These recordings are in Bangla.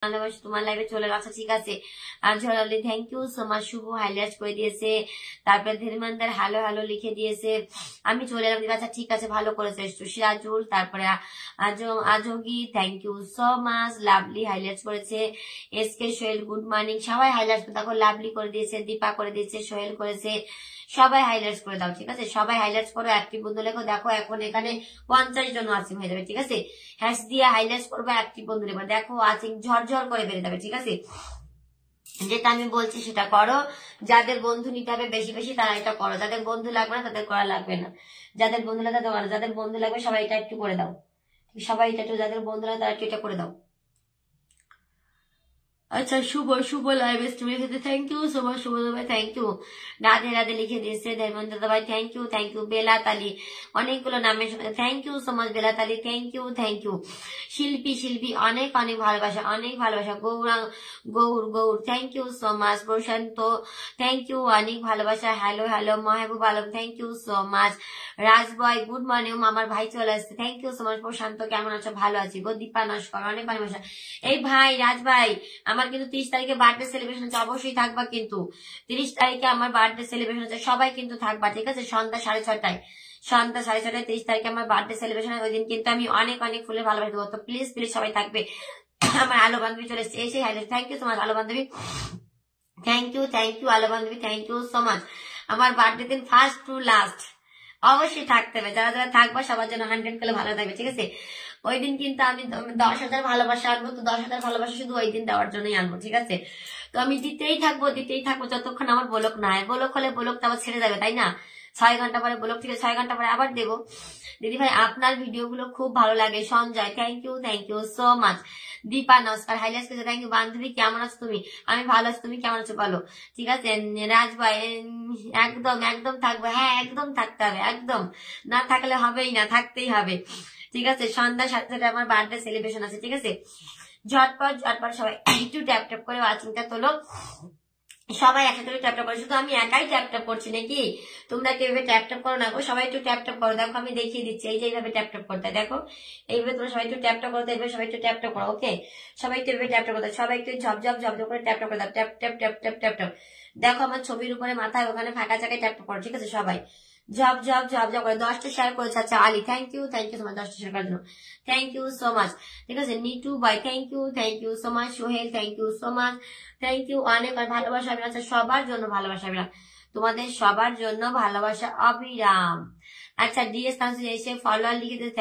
ভালোবাসা তোমার লাইভে চলে গেছে, ঠিক আছে। আর Jhalali thank you so much, Shubho highlight করে দিয়েছে, তারপরে ধীরমানদার হ্যালো হ্যালো লিখে দিয়েছে, আমি চলে এলাম। আচ্ছা ঠিক আছে, ভালো করেছে। সিরাজুল, তারপরে আজগি thank you so much, lovely highlight করেছে। S K Sohel good morning, সবাই হাইলাইট দেখো, লাভলি করে দিয়েছে, দীপা করে দিয়েছে, সোহেল করেছে, সবাই হাইলাইট করে দাও, ঠিক আছে। সবাই হাইলাইট করো, অ্যাক্টিভ বন্ধু লেখো। দেখো এখন এখানে 50 জন ওয়াচিং হয়ে যাবে, ঠিক আছে। হ্যাশ দিয়ে হাইলাইট করবে, অ্যাক্টিভ বন্ধু লেখো। দেখো ওয়াচিং ঝরঝর করে বেড়ে যাবে, ঠিক আছে। যেটা আমি বলছি সেটা করো। যাদের বন্ধু নিতে হবে বেশি বেশি তারা এটা করো, যাদের বন্ধু লাগবে না তাদের করা লাগবে না। যাদের বন্ধু লাগবে তাদের করো, যাদের বন্ধু লাগবে সবাই এটা একটু করে দাও, সবাই এটা একটু, যাদের বন্ধু লাগবে তারা একটু এটা করে দাও। আচ্ছা শুভ লাইভ স্ট্রিম লিখেছে, থ্যাংক ইউ সো মাচ শুভ ভাই, থ্যাংক ইউ। রাধে রাধে লিখে দিয়েছে ধর্মেন্দ্র ভাই, থ্যাংক ইউ। বেলাত আলী, অনেকগুলো নামের সাথে thank you so much Belat Ali, thank you. Shilpi অনেক অনেক ভালোবাসা, অনেক ভালোবাসা। Gour thank you so much. Prashanta thank you, অনেক ভালোবাসা। Hello Mahbub Alam thank you so much. Rajboy good morning, আমার ভাই চলে আসছে, thank you so much. Prashanta কেমন আছো? ভালো আছি গো। দীপা নস্কর অনেক ভালোবাসা। এই ভাই রাজ ভাই, আমার কিন্তু 30 তারিখে বার্থডে সেলিব্রেশন হচ্ছে, অবশ্যই থাকবা কিন্তু। 30 তারিখে আমার বার্থডে সেলিব্রেশন হচ্ছে, সবাই কিন্তু থাকবা, ঠিক আছে। সন্ধ্যা 6:30টায় 30 তারিখে আমার বার্থডে সেলিব্রেশন। ওই দিন কিন্তু আমি অনেক অনেক ফুলে ভালোবাসা দেবো, তো প্লিজ সবাই থাকবে। আমার আলো বান্ধবী চলে এসেছে, এসে highlight, thank you so much Alo বান্ধবী, থ্যাংক ইউ আলো বান্ধবী, থ্যাংক ইউ সো মাচ। আমার বার্থডে দিন ফার্স্ট টু লাস্ট অবশ্যই থাকতে হবে, যারা যারা থাকবা সবার জন্য 100 করলে ভালো থাকবে, ঠিক আছে। ওই দিন কিন্তু আমি 10,000 ভালোবাসা আনবো, তো 10,000 ভালোবাসা শুধু ওই দিন দেওয়ার জন্যই আনবো, ঠিক আছে। তো আমি দিতেই থাকবো যতক্ষণ আমার ব্লক না হয়। ব্লক হলে ব্লকটা আবার ছেড়ে যাবে, তাই না। 6 ঘন্টা পরে ব্লক, ঠিক আছে, 6 ঘন্টা পরে আবার দেবো। দিদি ভাই আপনার ভিডিও গুলো খুব ভালো লাগে। Sanjay thank you so much. Dipa নমস্কার হাইলাইট করেছে, থ্যাংক ইউ। বান্ধবী কেমন আছো তুমি? আমি ভালো আছি, তুমি কেমন আছো বলো, ঠিক আছে। রাজ ভাই একদম থাকবে, হ্যাঁ একদম থাকতে হবে, একদম না থাকলে হবেই না, থাকতেই হবে, ঠিক আছে। সন্ধ্যা 7টায় আমার বার্থডে সেলিব্রেশন আছে, ঠিক আছে। ঝটপট সবাই একটু ট্যাপ করে ওয়াচিংটা তোলো, সবাই একসাথে ট্যাপ করো। শুধু আমি একাই ট্যাপ করছি নাকি? তোমরা কেউ ট্যাপ করো না গো, সবাই একটু ট্যাপ করো। দেখো আমি দেখিয়ে দিচ্ছি, এই যে এইভাবে ট্যাপ করতে, দেখো এইভাবে তোমরা সবাই একটু ট্যাপ করতে, এইভাবে সবাই একটু ট্যাপ করো, ওকে। সবাই একটু এইভাবে ট্যাপ করতে, সবাই একটু ঝপঝপ করে ট্যাপ করে দাও, ট্যাপ। দেখো আমার ছবির উপরে মাথায় ওখানে ফাঁকা জায়গায় ট্যাপ করো, ঠিক আছে। সবাই ঝপঝপ করে 10টা শেয়ার করেছে। আচ্ছা Ali thank you so much 10টা শেয়ার করার জন্য, থ্যাংক ইউ সো মাচ, ঠিক আছে। নিটু ভাই thank you so much. Sohel thank you so much, thank you. অনেক ভালোবাসা অবিরাম, আচ্ছা সবার জন্য ভালোবাসা অবিরাম, তোমাদের সবার জন্য ভালোবাসা অবিরাম। আচ্ছা ডিএস এসে ফলোয়ার লিখে দিতে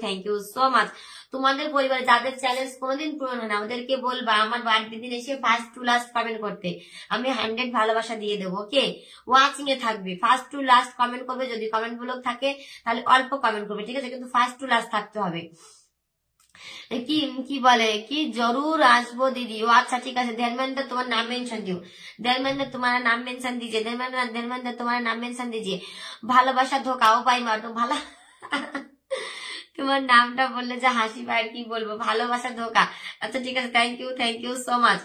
থ্যাংক ইউ সো মাচ। তোমাদের পরিবারে যাদের চ্যালেঞ্জ কোনোদিন পূরণ হয় না ওদেরকে বলবা আমার বার্থডে দিন এসে ফার্স্ট টু লাস্ট কমেন্ট করতে, আমি 100 ভালোবাসা দিয়ে দেবো, ওকে। ওয়াচিং এ থাকবে, ফার্স্ট টু লাস্ট কমেন্ট করবে। যদি কমেন্ট গুলো থাকে তাহলে অল্প কমেন্ট করবে, ঠিক আছে, কিন্তু ফার্স্ট টু লাস্ট থাকতে হবে। কি বলে কি জরুর আসবো দিদি। ও আচ্ছা ঠিক আছে। धर्मेंद्र তোমার नाम मेंशन दियो, धर्मेंद्र तुम्हारा नाम मेंशन दीजिए, धर्मेंद्र तुम्हारा नाम मेंशन दीजिए। ভালোবাসা ধোকা ও পাই মার তো ভালো তোমার নামটা বললে যে হাসি পায়, কি বলবো, ভালোবাসা ধোকা। আচ্ছা ঠিক আছে, থ্যাংক ইউ সো মাচ।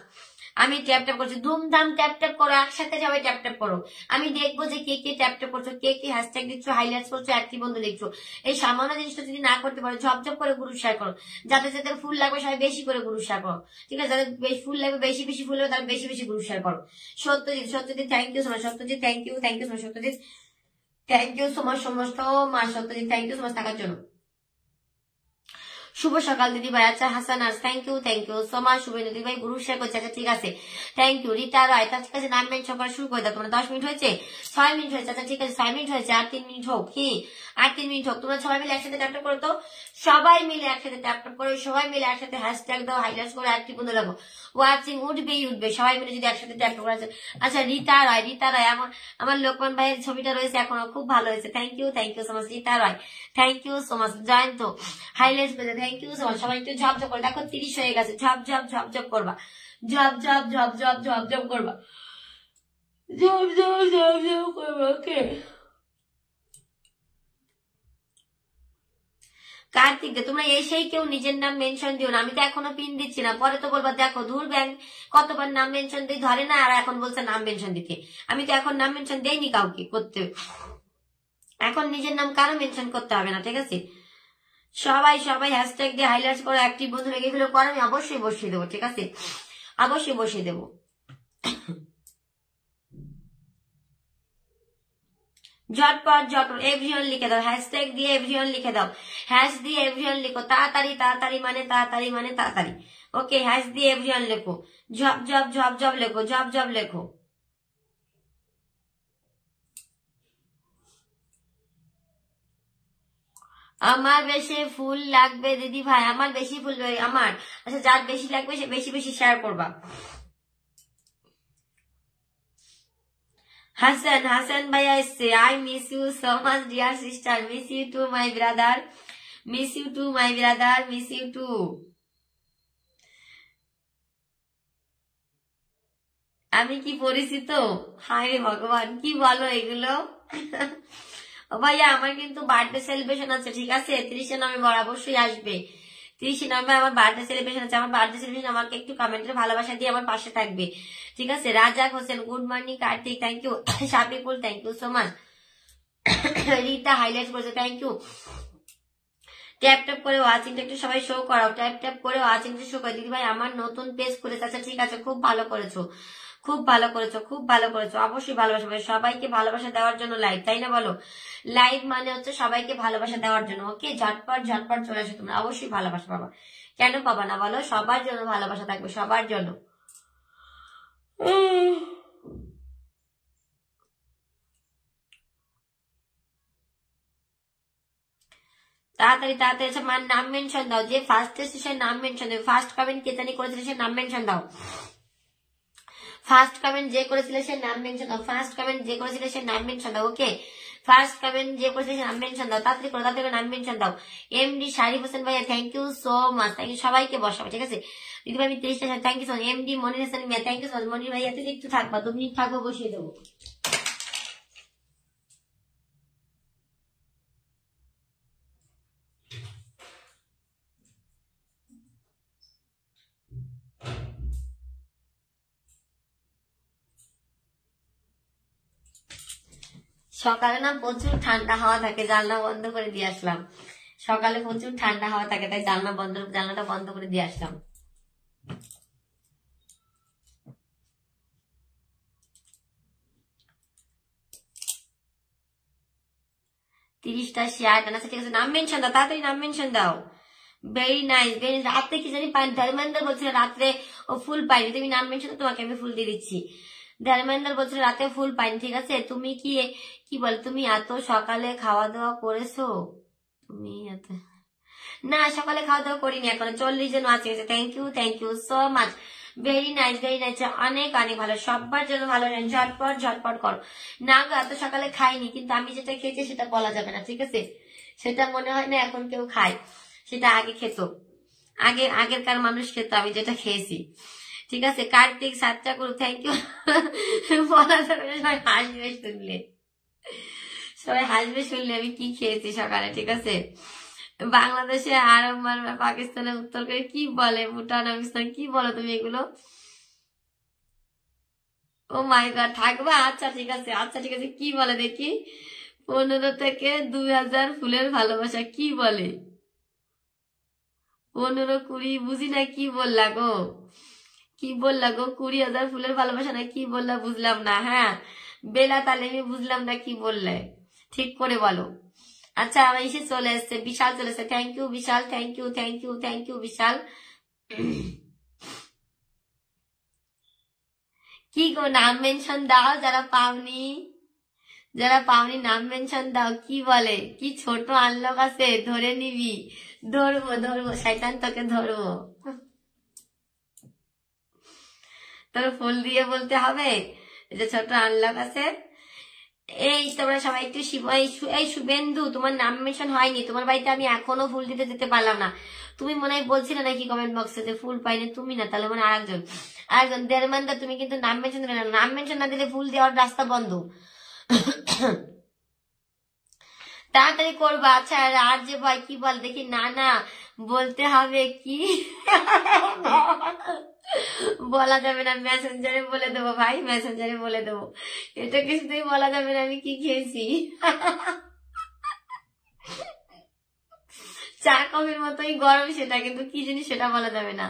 আমি ট্যাপ করছি, ধুমধাম ট্যাপ করো, একসাথে সবাই ট্যাপ করো। আমি দেখবো যে কে ট্যাপ করছো, কে হ্যাশট্যাগ দিচ্ছ, হাইলাইটস করছো, একটি বন্ধু লিখছো। এই সামান্য জিনিসটা যদি না করতে পারো ঝপঝপ করে গ্রুপ শেয়ার করো। যাদের যাদের ফুল লাগবে সবাই বেশি করে গ্রুপ শেয়ার করো, ঠিক আছে। যাদের ফুল লাগবে বেশি ফুল লাগবে তারা বেশি গ্রুপ শেয়ার করো। Satyajit thank you so much. Satyajit thank you so much. Satyajit thank you so much Satyajit thank you so much থাকার জন্য। শুভ সকাল দিদি ভাই। আচ্ছা Hasan thank you so much. শুভ দিদি ভাই গ্রুপ শেয়ার করছে, আচ্ছা ঠিক আছে, থ্যাংক ইউ। রিটা রয়, ঠিক আছে, নাম মেনশন করা শুরু করে দাও। তোমরা 10 মিনিট হয়েছে, 6 মিনিট হয়েছে, আচ্ছা ঠিক আছে 6 মিনিট হয়েছে, আর 3 মিনিট হোক, কি আর 3 মিনিট হোক। তোমরা সবাই মিলে একসাথে ট্যাপ করো, তো সবাই মিলে একসাথে ট্যাপ করো, সবাই মিলে একসাথে হ্যাশট্যাগ দাও, হাইলাইট করে একটি বন্ধু লাগো। ওয়াচিং উঠবে সবাই মিলে যদি একসাথে ট্যাপ করে। আচ্ছা রিতা রয় আমার লোকমান ভাইয়ের ছবিটা রয়েছে এখনো, খুব ভালো হয়েছে, thank you so much Rita Roy, thank you so much. Jayanta highlight করে থ্যাংক ইউ সো মাচ। সবাই একটু ঝপঝপ করে, দেখো 30 হয়ে গেছে, ঝপঝপ করবা, ঝপঝপ করবা, ঝপঝপ করবা, ওকে। কার্তিক তোমরা এসেই কেউ নিজের নাম মেনশন দিও না, আমি তো এখনো পিন দিচ্ছি না, পরে তো বলবা দেখো ধুর ব্যাংক কতবার নাম মেনশন দিই ধরে না, আর এখন বলছে নাম মেনশন দিতে। আমি তো এখন নাম মেনশন দেইনি কাউকে করতে, এখন নিজের নাম কারো মেনশন করতে হবে না, ঠিক আছে। সবাই সবাই হ্যাশট্যাগ দিয়ে হাইলাইট করো, অ্যাক্টিভ বন্ধু রেখে ফেলো করো, আমি অবশ্যই বসিয়ে দেবো, ঠিক আছে, অবশ্যই বসিয়ে দেবো। ঝটপট ঝটপট এভরিওয়ান লিখে দাও, হ্যাশট্যাগ দিয়ে এভরিওয়ান লিখে দাও, হ্যাশ দিয়ে এভরিওয়ান লিখো, তাড়াতাড়ি তাড়াতাড়ি মানে তাড়াতাড়ি মানে তাড়াতাড়ি। ওকে, হ্যাশ দিয়ে এভরিওয়ান লেখো, ঝপ ঝপ ঝপ ঝপ লেখো, ঝপ ঝপ লেখো। আমার বেশি ফুল লাগবে দিদি ভাই, আমার বেশি ফুল আমার, আচ্ছা যার বেশি লাগবে সে বেশি বেশি শেয়ার করবা। হাসান, হাসান ভাইয়া এসছে, I miss you so much dear sister, miss you too my brother, miss you too my brother, miss you too. আমি কি পরিচিত? হায় রে ভগবান, কি বলো এগুলো? ভাইয়া আমার কিন্তু বার্থডে সেলিব্রেশন আছে, ঠিক আছে, 30শে নভেম্বর অবশ্যই আসবে, 30শে নভেম্বর আমার বার্থডে সেলিব্রেশন আছে। আমার বার্থডে সেলিব্রেশন আমাকে একটু কমেন্টে ভালোবাসা দিয়ে আমার পাশে থাকবে, ঠিক আছে। Razak Hossain good morning, Kartik thank you, Shafikul thank you so much, Rita highlight করেছে থ্যাংক ইউ। ট্যাপ ট্যাপ করে ওয়াচিংটা একটু সবাই শো করাও, ট্যাপ ট্যাপ করে ওয়াচিংটা শো করে। দিদি ভাই আমার নতুন পেজ খুলেছে, আচ্ছা ঠিক আছে, খুব ভালো করেছো, খুব ভালো করেছো, খুব ভালো করেছো, অবশ্যই ভালোবাসা, সবাইকে ভালোবাসা দেওয়ার জন্য লাইভ, তাই না বলো? লাইভ মানে হচ্ছে সবাইকে ভালোবাসা দেওয়ার জন্য। ওকে, ঝটপট ঝটপট চলে আসো, তোমরা অবশ্যই ভালোবাসা পাবা, কেন পাবা না বলো? সবার জন্য ভালোবাসা থাকবে, সবার জন্য। তাড়াতাড়ি তাড়াতাড়ি নাম মেনশন দাও, যে ফার্স্ট সে নাম মেনশন দেবে, ফার্স্ট কমেন্ট কে জানি করেছিল সে নাম মেনশন দাও, ফার্স্ট কমেন্ট যে করেছিল সে নাম মেনশন দাও, ফার্স্ট কমেন্ট যে করেছিল সে নাম মেনশন দাও। ওকে, ফার্স্ট কমেন্ট যে করেছিল সে নাম মেনশন দাও, তাড়াতাড়ি করে তাড়াতাড়ি নাম মেনশন দাও। এমডি শারিফ হোসেন ভাইয়া thank you so much, thank you, সবাইকে বসাবো, ঠিক আছে। দিদি ভাই আমি 30টা thank you so much. MD Monir Hasan Mia thank you so much. Monir ভাইয়া তুই একটু থাকবা, 2 মিনিট থাকবো, বসিয়ে দেবো। সকালে না প্রচুর ঠান্ডা হাওয়া থাকে, জানলা বন্ধ করে দিয়ে আসলাম, সকালে প্রচুর ঠান্ডা হাওয়া থাকে, তাই জানলাটা বন্ধ করে দিয়ে আসলাম। তিরিশটা শেয়ার টানা, ঠিক আছে, নাম মেনশন দাও, তাড়াতাড়ি নাম মেনশন দাও। Very nice, very. রাত্রে কি জানি পাই, ধর্মেন্দ্র বলছিল রাত্রে ও ফুল পাইনি, তুমি নাম মেনশন, তোমাকে আমি ফুল দিয়ে দিচ্ছি। ধর্মেন্দ্র বলছিল রাতে ফুল পাইনি, ঠিক আছে। তুমি কি কি বল, তুমি এত সকালে খাওয়া দাওয়া করেছো? তুমি এত না, সকালে খাওয়া দাওয়া করিনি এখনো, 40 জন আছে, thank you so much, very nice very nice, অনেক অনেক ভালো, সবার জন্য ভালো। ঝটপট ঝটপট করো না গো, এত সকালে খাইনি, কিন্তু আমি যেটা খেয়েছি সেটা বলা যাবে না, ঠিক আছে, সেটা মনে হয় না এখন কেউ খায়, সেটা আগে খেত, আগেরকার মানুষ খেত, আমি যেটা খেয়েছি, ঠিক আছে। কার্তিক সাতটা করু থ্যাংক ইউ, বলা যাবে না, সবাই হাসবে শুনলে, সবাই হাসবে শুনলে আমি কি খেয়েছি সকালে, ঠিক আছে। বাংলাদেশে আরব মারবে, পাকিস্তানে উত্তর করে কি বলে, ভুটান আফগানিস্তান কি বলো তুমি এগুলো? ও মাই গড, থাকবা, আচ্ছা ঠিক আছে, আচ্ছা ঠিক আছে, কি বলে দেখি? 15 থেকে 2000 ফুলের ভালোবাসা কি বলে? 15 20 বুঝি না, কি বললা গো, কি বললা গো? 20,000 ফুলের ভালোবাসা না কি বললা, বুঝলাম না। হ্যাঁ বেলা তালেমি, বুঝলাম না কি বললে, ঠিক করে বলো। আচ্ছা আমার এসে চলে এসছে, বিশাল চলে এসছে, thank you Bishal, thank you thank you thank you Bishal. কি গো, নাম মেনশন দাও, যারা পাওনি, যারা পাওনি নাম মেনশন দাও। কি বলে, কি ছোট আনলক আছে, ধরে নিবি? ধরবো ধরবো, শয়তান তোকে ধরবো, তোর ফুল দিয়ে বলতে হবে যে ছোট আনলক আছে। এই তোমরা সবাই একটু এই শুভেন্দু, তোমার নাম মেনশন হয়নি, তোমার বাড়িতে আমি এখনো ফুল দিতে যেতে পারলাম না। তুমি মনে হয় বলছিলে নাকি কমেন্ট বক্সে যে ফুল পাইনি, তুমি না, তাহলে মানে আরেকজন দেড়মানদা, তুমি কিন্তু নাম মেনশন দিলে না, নাম মেনশন না দিলে ফুল দেওয়ার রাস্তা বন্ধ, তাড়াতাড়ি করবা। আচ্ছা আর যে ভাই কি বল দেখি, না না বলতে হবে কি, বলা যাবে না, মেসেঞ্জারে বলে দেবো ভাই, মেসেঞ্জারে বলে দেবো, এটা কিছুতেই বলা যাবে না আমি কি খেয়েছি। চা কফির মতোই গরম সেটা, কিন্তু কি জিনিস সেটা বলা যাবে না।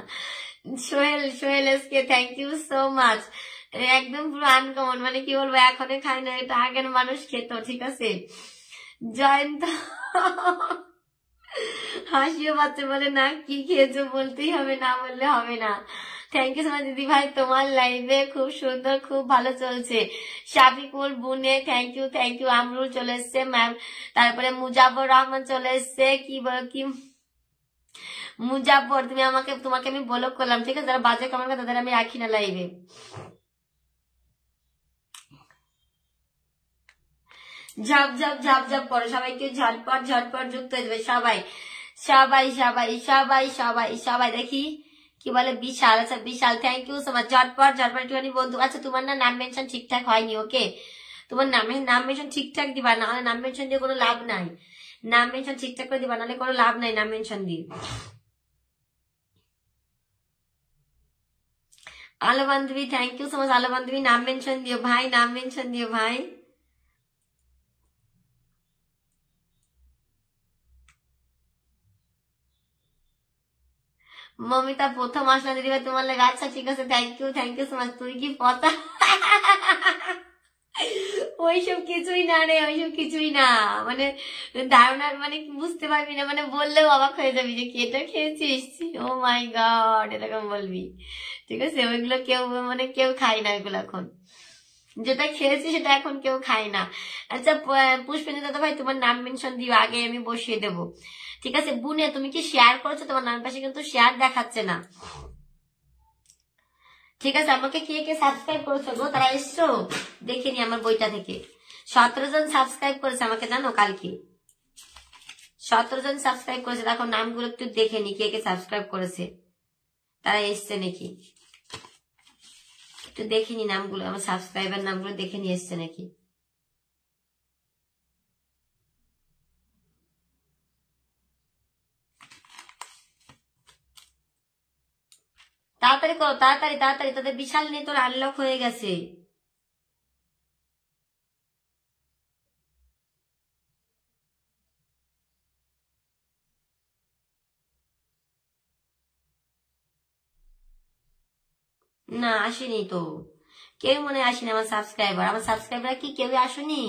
Sohel SK thank you so much. একদম পুরো আনকমন, মানে কি বলবো, এখনই খাই না, এটা আগের মানুষ খেত, ঠিক আছে। জয়ন্ত হাসিও পাচ্ছে, বলে না কি খেয়েছো বলতেই হবে, না বললে হবে না। থ্যাংক ইউ সো মাচ দিদি ভাই, তোমার লাইভে খুব সুন্দর, খুব ভালো চলছে। শাফিকুল বুনে থ্যাংক ইউ। আমরুল চলে এসছে ম্যাম, তারপরে মুজাফর রহমান চলে এসছে। কি মুজাফর, তোমাকে আমি ব্লক করলাম, ঠিক আছে, যারা বাজে কমেন্ট করে তাদের আমি রাখি না লাইভে। ঝাপ ঝাপ ঝাপ ঝাপ করো, সবাইকে ঝটপট যুক্ত হয়ে যাবে সবাই সবাই সবাই সবাই সবাই সবাই। দেখি কি বলে বিশাল, আচ্ছা বিশাল থ্যাংক ইউ সো মাচ। ঝটপট একটুখানি বন্ধু। আচ্ছা তোমার না নাম মেনশন ঠিকঠাক হয়নি, ওকে, তোমার নাম মেনশন ঠিকঠাক দিবা, নাহলে নাম মেনশন দিয়ে কোনো লাভ নাই। নাম মেনশন ঠিকঠাক করে দিবা, নাহলে কোনো লাভ নাই নাম মেনশন দিয়ে। আলো বান্ধবী thank you so much. Alo বান্ধবী নাম মেনশন দিও ভাই, নাম মেনশন দিও ভাই। মমিতা প্রথম আসলা দিদি ভাই তোমার লাগে, আচ্ছা ঠিক আছে থ্যাংক ইউ সো মাচ। তুই কি পতা ওইসব কিছুই না রে, ওইসব কিছুই না, মানে ধারণার মানে বুঝতে পারবি না, মানে বললেও অবাক হয়ে যাবি যে কি এটা খেয়েছিস, ও মাই গড এরকম বলবি, ঠিক আছে। ওইগুলো কেউ খায় না ওইগুলো এখন, যেটা খেয়েছি সেটা এখন কেউ খায় না। আচ্ছা পুষ্পেন্দু দাদা ভাই তোমার নাম মেনশন দিও, আগে আমি বসিয়ে দেবো, ঠিক আছে। বুনে তুমি কি শেয়ার করেছো? তোমার নাম পাশে কিন্তু শেয়ার দেখাচ্ছে না, ঠিক আছে। আমাকে কে কে সাবস্ক্রাইব করেছো গো, তারা এসছো দেখে নি আমার বইটা থেকে। 17 জন সাবস্ক্রাইব করেছে আমাকে, জানো কালকে 17 জন সাবস্ক্রাইব করেছে। দেখো নামগুলো একটু দেখে নি কে কে সাবস্ক্রাইব করেছে, তারা এসছে নাকি একটু দেখে নি নামগুলো, আমার সাবস্ক্রাইবার নামগুলো দেখে নিয়ে এসছে নাকি। তাড়াতাড়ি করো, তাড়াতাড়ি, তাদের বিশাল নিয়ে তোর আনলক হয়ে গেছে। না আসেনি তো, কেউ মনে আসেনি আমার সাবস্ক্রাইবার কি কেউ আসেনি।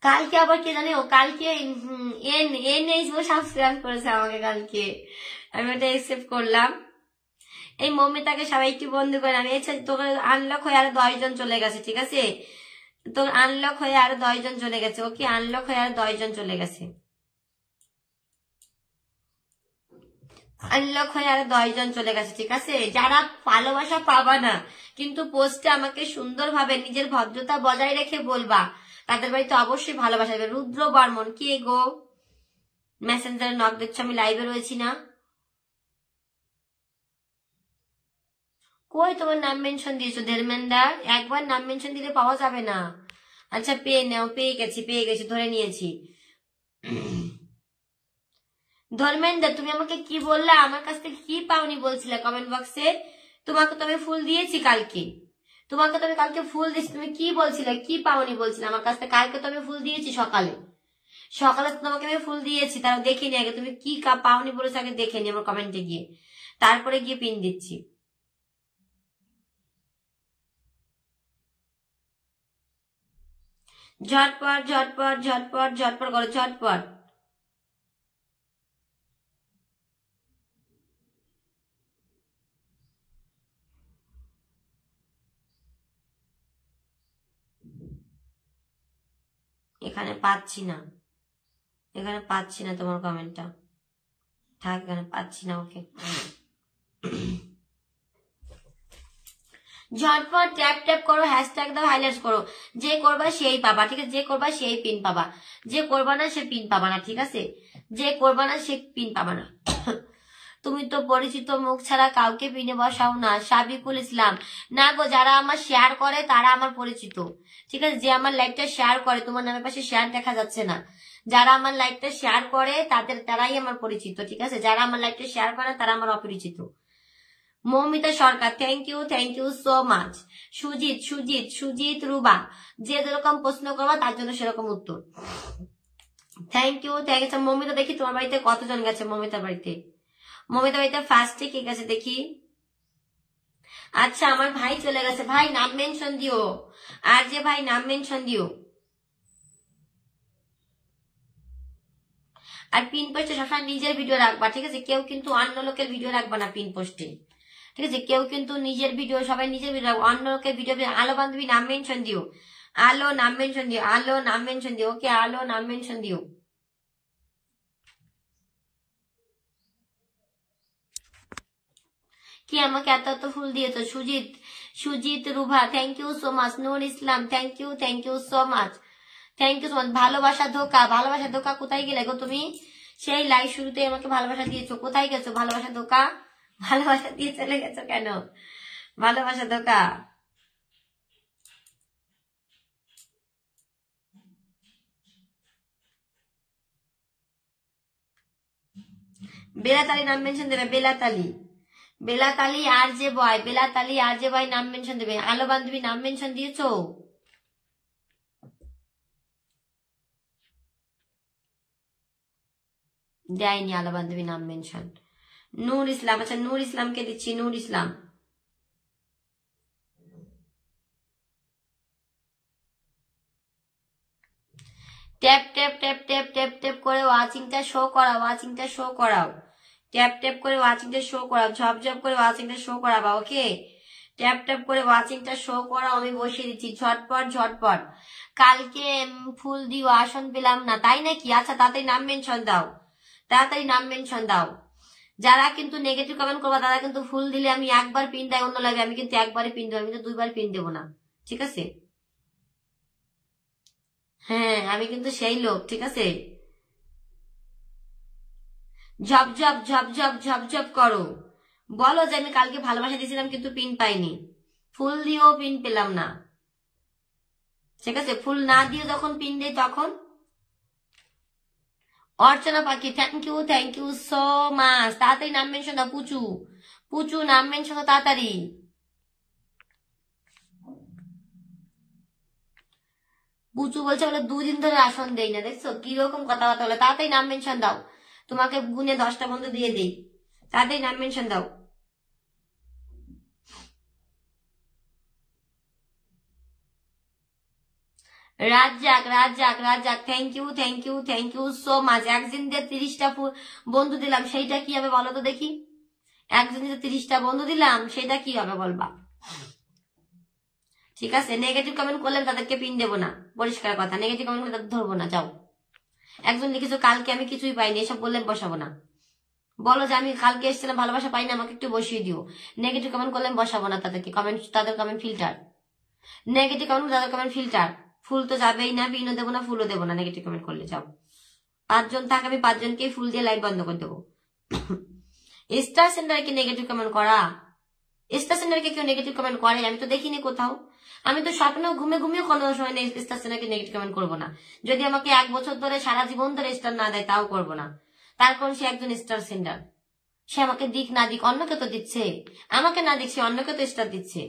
কালকে আবার কে জানে, ও কালকে সাবস্ক্রাইব করেছে আমাকে কালকে, আমি ওটা অ্যাকসেপ্ট করলাম। এই মমিতাকে সবাই একটু বন্ধু করে, আমি তোকে আনলক হয়ে আরো 10 জন চলে গেছে, ঠিক আছে, তোর আনলক হয়ে আরো 10 জন চলে গেছে, ওকে আনলক হয়ে আরো 10 জন চলে গেছে, আনলক হয়ে আরো 10 জন চলে গেছে, ঠিক আছে। যারা ভালোবাসা পাবা না কিন্তু পোস্টে আমাকে সুন্দরভাবে নিজের ভদ্রতা বজায় রেখে বলবা, তাদের বাড়িতে অবশ্যই ভালোবাসা দেবে। রুদ্র বর্মন কে গো, মেসেঞ্জারে নক দিচ্ছ, আমি লাইভে রয়েছি না, কই তোমার নাম মেনশন দিয়েছো ধর্মেন্দ্র, একবার নাম মেনশন দিলে পাওয়া যাবে না। আচ্ছা পেয়ে নাও, পেয়ে গেছি ধরে নিয়েছি। ধর্মেন্দ্র তুমি আমাকে কি বললা, আমার কাছ থেকে কি পাওনি বলছিলে কমেন্ট বক্সে? তোমাকে তো আমি ফুল দিয়েছি কালকে, তোমাকে তো আমি কালকে ফুল দিয়েছি, তুমি কি বলছিলে কি পাওনি বলছিলে আমার কাছ থেকে? কালকে তো আমি ফুল দিয়েছি সকালে তোমাকে আমি ফুল দিয়েছি, তারা দেখে নি আগে তুমি কি পাওনি বলেছো, আগে দেখে নি আমার কমেন্টে গিয়ে, তারপরে গিয়ে পিন দিচ্ছি। ঝটপট করো ঝটপট। এখানে পাচ্ছি না তোমার কমেন্টটা, থাক এখানে পাচ্ছি না, ওকে। ঝটপট ট্যাপ করো, হ্যাশট্যাগ দাও, হাইলাইট করো, যে করবা সেই পাবা, ঠিক আছে, যে করবা সেই পিন পাবা, যে করবা না সে পিন পাবা না, ঠিক আছে, যে করবা না সে পিন পাবা না। তুমি তো পরিচিত মুখ ছাড়া কাউকে পিনে বসাও না, সাবিকুল ইসলাম। না গো, যারা আমার শেয়ার করে তারা আমার পরিচিত, ঠিক আছে, যে আমার লাইভটা শেয়ার করে, তোমার নামের পাশে শেয়ার দেখা যাচ্ছে না, যারা আমার লাইভটা শেয়ার করে তারাই আমার পরিচিত, ঠিক আছে, যারা আমার লাইভটা শেয়ার করে তারা আমার অপরিচিত। Moumita Sarkar thank you so much. Sujit Ruba, যে যেরকম প্রশ্ন করবা তার জন্য সেরকম উত্তর। থ্যাংক ইউ মমিতা, দেখি তোমার বাড়িতে কতজন গেছে। মমিতার বাড়িতে ফার্স্টে কে গেছে দেখি। আচ্ছা আমার ভাই চলে গেছে। ভাই নাম মেনশন দিও, আর যে ভাই নাম মেনশন দিও। আর পিন পোস্টে সবসময় নিজের ভিডিও রাখবা, ঠিক আছে? কেউ কিন্তু অন্য লোকের ভিডিও রাখবা না পিন পোস্টে, ঠিক আছে? কেউ কিন্তু নিজের ভিডিও, সবাই নিজের ভিডিও রাখবো, অন্য লোকের ভিডিও। আলো বান্ধবী নাম মেনশন দিও, আলো নাম মেনশন দিও, আলো নাম মেনশন দিও। ওকে আলো নাম মেনশন দিও। কি আমাকে এত এত ফুল দিয়েছো? Sujit Ruva, thank you so much. Noor Islam, thank you so much, thank you so much. ভালোবাসা ধোকা কোথায় গেলে গো তুমি? সেই লাইভ শুরুতে আমাকে ভালোবাসা দিয়েছো, কোথায় গেছো? ভালোবাসা ধোকা, ভালোবাসা দিয়ে চলে গেছো কেন? ভালোবাসা ধোকা। বেলাতালি নাম মেনশন দেবে, বেলাতালি আর যে বয়, বেলাতালি আর যে বয় নাম মেনশন দেবে। আলো বান্ধবী নাম মেনশন দিয়েছো? দেয়নি আলো বান্ধবী নাম মেনশন। নূর ইসলাম, আচ্ছা নূর ইসলামকে দিচ্ছি, Noor Islam. Tap tap tap tap tap tap করে ওয়াচিংটা শো করাও, ট্যাপ ট্যাপ করে ওয়াচিংটা শো করাও, ঝপঝপ করে ওয়াচিংটা শো করাবা। ওকে ট্যাপ ট্যাপ করে ওয়াচিংটা শো করাও, আমি বসিয়ে দিচ্ছি ঝটপট। কালকে ফুল দিও, আসন পেলাম না, তাই নাকি? আচ্ছা তাড়াতাড়ি নাম মেনশন দাও, যারা কিন্তু নেগেটিভ কমেন্ট করবা তারা কিন্তু ফুল দিলে আমি একবার পিন দেয় অন্য লাগে, আমি কিন্তু একবারই পিন দেবো, আমি কিন্তু দুইবার পিন দেবো না, ঠিক আছে? হ্যাঁ আমি কিন্তু সেই লোক, ঠিক আছে? ঝপঝপ করো, বলো যে আমি কালকে ভালোবাসা দিয়েছিলাম কিন্তু পিন পাইনি, ফুল দিয়েও পিন পেলাম না, ঠিক আছে? ফুল না দিয়ে যখন পিন দেয় তখন। অর্চনা পাখি, থ্যাংক ইউ সো মাচ। তাড়াতাড়ি নাম মেনশন দাও। পুচু নাম মেনশন দাও তাড়াতাড়ি। পুচু বলছে বলে 2 দিন ধরে আসন দেই না, দেখছো কিরকম কথাবার্তা বলে। তাড়াতাড়ি নাম মেনশন দাও, তোমাকে গুনে 10টা বন্ধু দিয়ে দেই, তাড়াতাড়ি নাম মেনশন দাও। Razzak, thank you so much. একদিন দিয়ে 30টা বন্ধু দিলাম, সেইটা কি হবে বলো তো দেখি? একদিন দিয়ে 30টা বন্ধু দিলাম, সেটা কি হবে বলবা? ঠিক আছে, নেগেটিভ কমেন্ট করলে তাদেরকে পিন দেবো না, পরিষ্কার কথা। নেগেটিভ কমেন্ট করলে তাদের ধরবো না। যাও, একজন লিখেছো কালকে আমি কিছুই পাইনি, এসব বললে বসাবো না। বলো যে আমি কালকে এসেছিলাম, ভালোবাসা পাইনি, আমাকে একটু বসিয়ে দিও। নেগেটিভ কমেন্ট করলে বসাবো না তাদেরকে কমেন্ট, তাদের কমেন্ট ফিল্টার। নেগেটিভ কমেন্ট তাদের কমেন্ট ফিল্টার। ফুল তো যাবেই না, পিনও দেবো না, ফুলও দেবো না নেগেটিভ কমেন্ট করলে। যাও, 5 জন থাক, আমি 5 জনকেই ফুল দিয়ে লাইভ বন্ধ করে দেবো। স্টার সেন্টারকে নেগেটিভ কমেন্ট করা, স্টার সেন্টারকে কেউ নেগেটিভ কমেন্ট করে? আমি তো দেখিনি কোথাও। আমি তো স্বপ্নেও ঘুমিয়ে কোনো সময় স্টার সেন্টারকে নেগেটিভ কমেন্ট করবো না। যদি আমাকে 1 বছর ধরে সারা জীবন ধরে স্টার না দেয় তাও করবো না। তার কারণ সে একজন স্টার সেন্টার, সে আমাকে দিক না দিক অন্যকে তো দিচ্ছে, আমাকে না দিচ্ছে অন্যকে তো স্টার দিচ্ছে।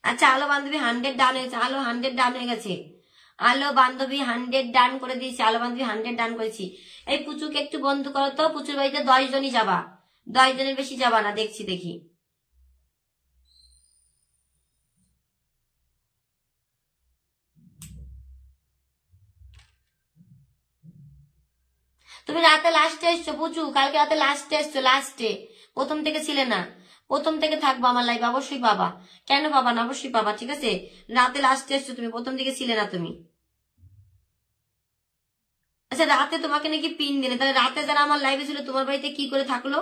আচ্ছা আলো বান্ধবী 100 ডান হয়ে গেছে, আলো 100 ডান হয়ে গেছে, আলো বান্ধবী 100 ডান করে দিয়েছি, আলো বান্ধবী 100 ডান করেছি। এই পুচুকে একটু বন্ধ করো তো, পুচুর বাড়িতে 10 জনই যাবা, 10 জনের বেশি যাবা না, দেখি। তুমি রাতে লাস্টে এসছো পুচু, কালকে রাতে লাস্টে এসছো, লাস্টে, প্রথম থেকে ছিলে না। প্রথম থেকে থাকবো আমার লাইফ, অবশ্যই পাবা। কেন পাবা না? অবশ্যই পাবা, ঠিক আছে? রাতে লাস্টে এসছো তুমি, প্রথম থেকে ছিলে না তুমি। আচ্ছা রাতে তোমাকে নাকি পিন দিলে, তাহলে রাতে যারা আমার লাইভে ছিল তোমার বাড়িতে কি করে থাকলো?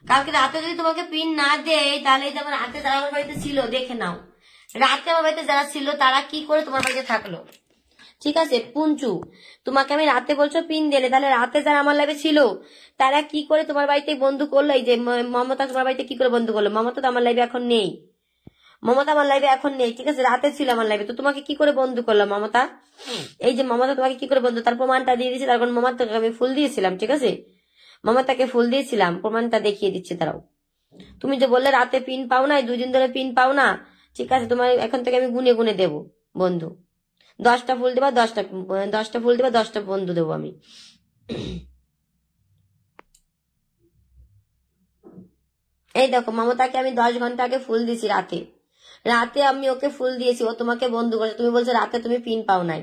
কালকে রাতে যদি তোমাকে পিন না দেয় তাহলে যেমন রাতে যারা আমার বাড়িতে ছিল দেখে নাও, রাতে আমার বাড়িতে যারা ছিল তারা কি করে তোমার বাড়িতে থাকলো, ঠিক আছে? পুঞ্চু, তোমাকে আমি রাতে বলছো পিন দিলে, তাহলে রাতে যারা আমার লাইভে ছিল তারা কি করে তোমার বাড়িতে বন্ধু করলো? এই যে মমতা তোমার বাড়িতে কি করে বন্ধু করলো? মমতা তো আমার লাইভে এখন নেই, ঠিক আছে? রাতে ছিল আমার লাইভে, তো তোমাকে কি করে বন্ধু করলো মমতা? এই যে মমতা তোমাকে কি করে বন্ধু, তার প্রমাণটা দিয়ে দিচ্ছে। তার কারণ মমতাকে আমি ফুল দিয়েছিলাম, ঠিক আছে? মমতাকে ফুল দিয়েছিলাম, প্রমাণটা দেখিয়ে দিচ্ছে। তারাও তুমি যে বললে রাতে পিন পাও না, 2 দিন ধরে পিন পাও না, ঠিক আছে, তোমার এখন থেকে আমি গুনে গুনে দেবো বন্ধু। 10টা ফুল দেবা, 10টা ফুল দেবা, 10টা বন্ধু দেবো আমি। এই দেখো মমতাকে আমি 10 ঘন্টা আগে ফুল দিয়েছি, রাতে রাতে আমি ওকে ফুল দিয়েছি, ও তোমাকে বন্ধু করেছে। তুমি বলছো রাতে তুমি পিন পাও নাই।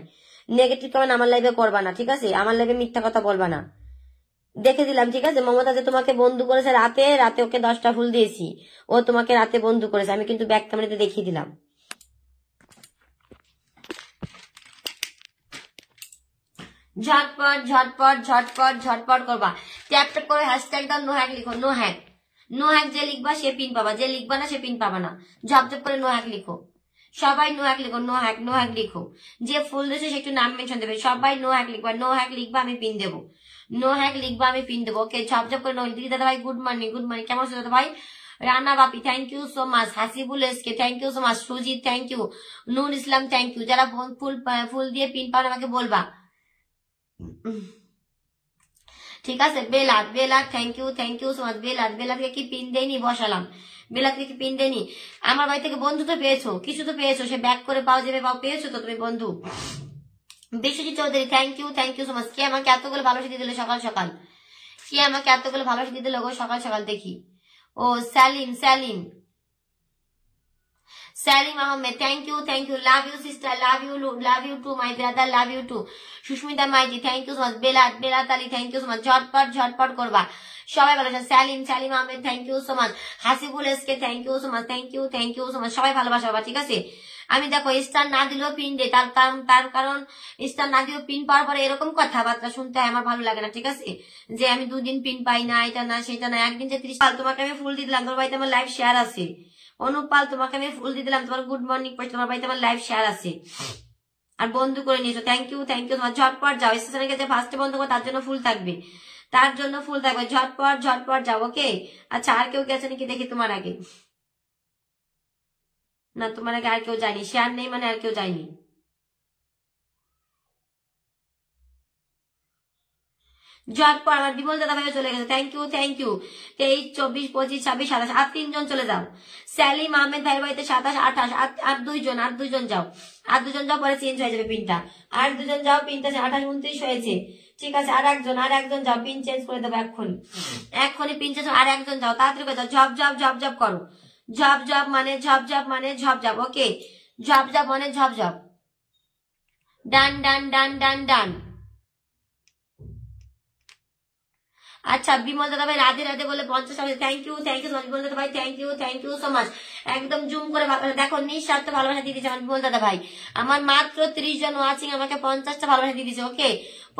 নেগেটিভ কমেন্ট আমার লাইভে করবা না, ঠিক আছে? আমার লাইভে মিথ্যা কথা বলবা না। দেখে দিলাম, ঠিক আছে? মমতা যে তোমাকে বন্ধু করেছে রাতে, রাতে ওকে 10টা ফুল দিয়েছি, ও তোমাকে রাতে বন্ধু করেছে, আমি কিন্তু ব্যাক ক্যামেরাতে দেখিয়ে দিলাম। ঝটপট ঝটপট ঝটপট ঝটপট করবা, ট্যাপ ট্যাপ করে হ্যাশট্যাগ দাও, নো হ্যাক লিখো, নো হ্যাক। নো হ্যাক যে লিখবা সে পিন পাবা, যে লিখবা না সে পিন পাবা না। ঝপঝপ করে নো হ্যাক লিখো, সবাই নো হ্যাক লিখো, নো হ্যাক, নো হ্যাক লিখো। যে ফুল দিয়েছে সে একটু নাম মেনশন দেবে, সবাই নো হ্যাক লিখবা, নো হ্যাক লিখবা আমি পিন দেবো, নো হ্যাক লিখবা আমি পিন দেবো। ওকে, ঝপঝপ করে নো। দিদি দাদা ভাই গুড মর্নিং, গুড মর্নিং, কেমন আছো দাদা ভাই? Rana Bapi thank you so much, Hasibul SK thank you so much, Sujit thank you, Noon Islam thank you. যারা ফুল দিয়ে পিন পাও আমাকে বলবা, ঠিক আছে? বেলাত, বেলাত থ্যাংক ইউ সো মাচ। বেলাতকে কি পিন দেয়নি? বসালাম। বেলাতকে কি পিন দেয়নি? আমার বাড়ি থেকে বন্ধু তো পেয়েছো, কিছু তো পেয়েছো, সে ব্যাক করে পাও যাবে, পাও পেয়েছো তো তুমি বন্ধু। Biswajit Chowdhury thank you so much. কে আমাকে এতগুলো ভালোবাসা দিয়ে দিলে সকাল সকাল? কে আমাকে এতগুলো ভালোবাসা দিয়ে দিল গো সকাল সকাল? দেখি। ও Salim, Salim Salim Ahmed, thank you, love you sister, love you too, my brother, love you too. Sushmita Maiji, thank you so much. Belat Ali, thank you so much. ঝটপট করবা, সবাই ভালোবাসা। Salim Ahmed, thank you so much. Hasibul SK thank you so much, thank you so much. সবাই ভালোবাসা পাবা, ঠিক আছে? আমি দেখো স্টার না দিলেও পিন দে, তার কারণ স্টার না দিলেও পিন পাওয়ার পরে এরকম কথাবার্তা শুনতে আমার ভালো লাগে না, ঠিক আছে? যে আমি 2 দিন পিন পাই না, এটা না সেটা না, একদিন যে 30 সাল তোমাকে আমি ফুল দিয়ে দিলাম, তোমার বাড়িতে আমার লাইভ শেয়ার আছে। অনুপাল তোমাকে আমি ফুল দিয়ে দিলাম, তোমার গুড মর্নিং পড়ছে, তোমার বাড়িতে আমার লাইভ শেয়ার আছে আর বন্ধু করে নিয়েছো, থ্যাংক ইউ তোমার। ঝটপট যাও, স্টেশনে গেছে ফার্স্টে বন্ধু করো, তার জন্য ফুল থাকবে, তার জন্য ফুল থাকবে। ঝটপট যাও, ওকে? আচ্ছা, আর কেউ গেছে নাকি দেখি তোমার আগে? না, তোমার আগে আর কেউ যায়নি, শেয়ার নেই মানে আর কেউ যায়নি। ঝটপট আমার বিমল দাদা ভাই চলে গেছে, থ্যাংক ইউ 23, 24, 25, 26, 27, আর 3 জন চলে যাও। সালিম আহমেদ ভাইয়ের বাড়িতে 27, 28, আর 2 জন যাও, আর 2 জন যাও, পরে চেঞ্জ হয়ে যাবে পিনটা। আর 2 জন যাও, পিনটা 28, 29 হয়েছে, ঠিক আছে? আর একজন যাও, পিন চেঞ্জ করে দেবো এক্ষুনি পিন চেঞ্জ। আর একজন যাও, তাড়াতাড়ি করে যাও, ঝপ করো। ঝপ মানে ঝপ, ওকে? ঝপ মানে ঝপ। ডান। আচ্ছা, বিমল দাদা ভাই রাধে রাধে বলে 50 টাকা, thank you so much. Bimal দাদা ভাই থ্যাংক ইউ সো মাচ। একদম জুম করে দেখো, নিঃস্বার্থ ভালোবাসা দিয়ে দিচ্ছে আমার বিমল দাদা ভাই। আমার মাত্র 30 জন ওয়াচিং, আমাকে 50টা ভালোবাসা দিয়ে দিচ্ছে, ওকে?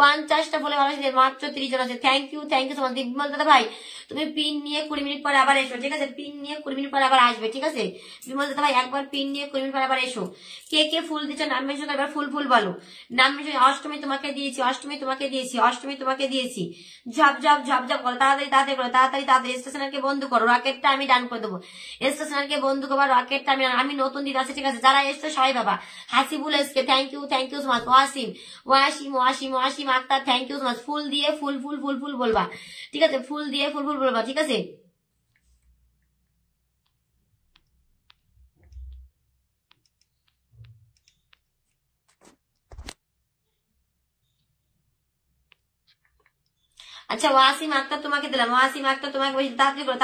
50টা বলে ভালোবাসা দিয়ে মাত্র 30 জন আছে, thank you so much. Bimal দাদা ভাই তুমি পিন নিয়ে 20 মিনিট পরে আবার এসো, ঠিক আছে? পিন নিয়ে 20 মিনিট পরে আবার আসবে, ঠিক আছে? বিমল দাদা ভাই একবার পিন নিয়ে 20 মিনিট পরে আবার এসো। কে ফুল দিচ্ছ নাম মেনশন করে, ফুল বলো নাম মেনশন। অষ্টমী তোমাকে দিয়েছি, ঝপ করো, তাড়াতাড়ি করো, তাড়াতাড়ি। স্টেশনারকে বন্ধ করো, রকেটটা আমি ডান করে দেবো। স্টেশনারকে বন্ধ করবো, রকেটটা আমি নতুন দিতে আছে, ঠিক আছে? যারা এসছো সবাই বাবা। Hasibul SK thank you so much. Wasim Akhtar thank you so much. ফুল দিয়ে ফুল বলবা, ঠিক আছে? ফুল দিয়ে ফুল বলবা, ঠিক আছে? আচ্ছা, ওয়াসিম আক্তার তোমাকে দিলাম, তোমাকে বলছি তাড়াতাড়ি করো,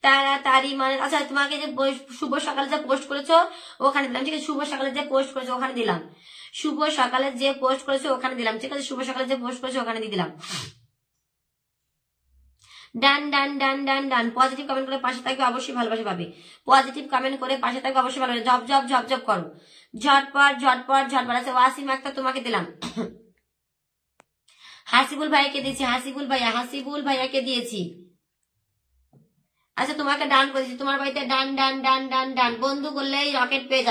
তাড়াতাড়ি মানে। আচ্ছা, তোমাকে যে শুভ সকালে যে পোস্ট করেছো ওখানে দিলাম, ঠিক আছে? শুভ সকালে যে পোস্ট করেছো ওখানে দিলাম, ঠিক আছে? শুভ সকালে যে পোস্ট করেছো ওখানে দিয়ে দিলাম। ডান। পজিটিভ কমেন্ট করে পাশে থাকবে, অবশ্যই ভালোবাসা পাবে। পজিটিভ কমেন্ট করে পাশে থাকবে, অবশ্যই ভালোবাসা। ঝপ করো, ঝটপট। আচ্ছা, ওয়াসিম আক্তার তোমাকে দিলাম। হাসিবুল ভাইয়াকে দিয়েছি, হাসিবুল ভাইয়াকে দিয়েছি। আচ্ছা, তোমাকে ডান করেছি, তোমার বাড়িতে ডান। বন্ধু করলেই রকেট পেয়ে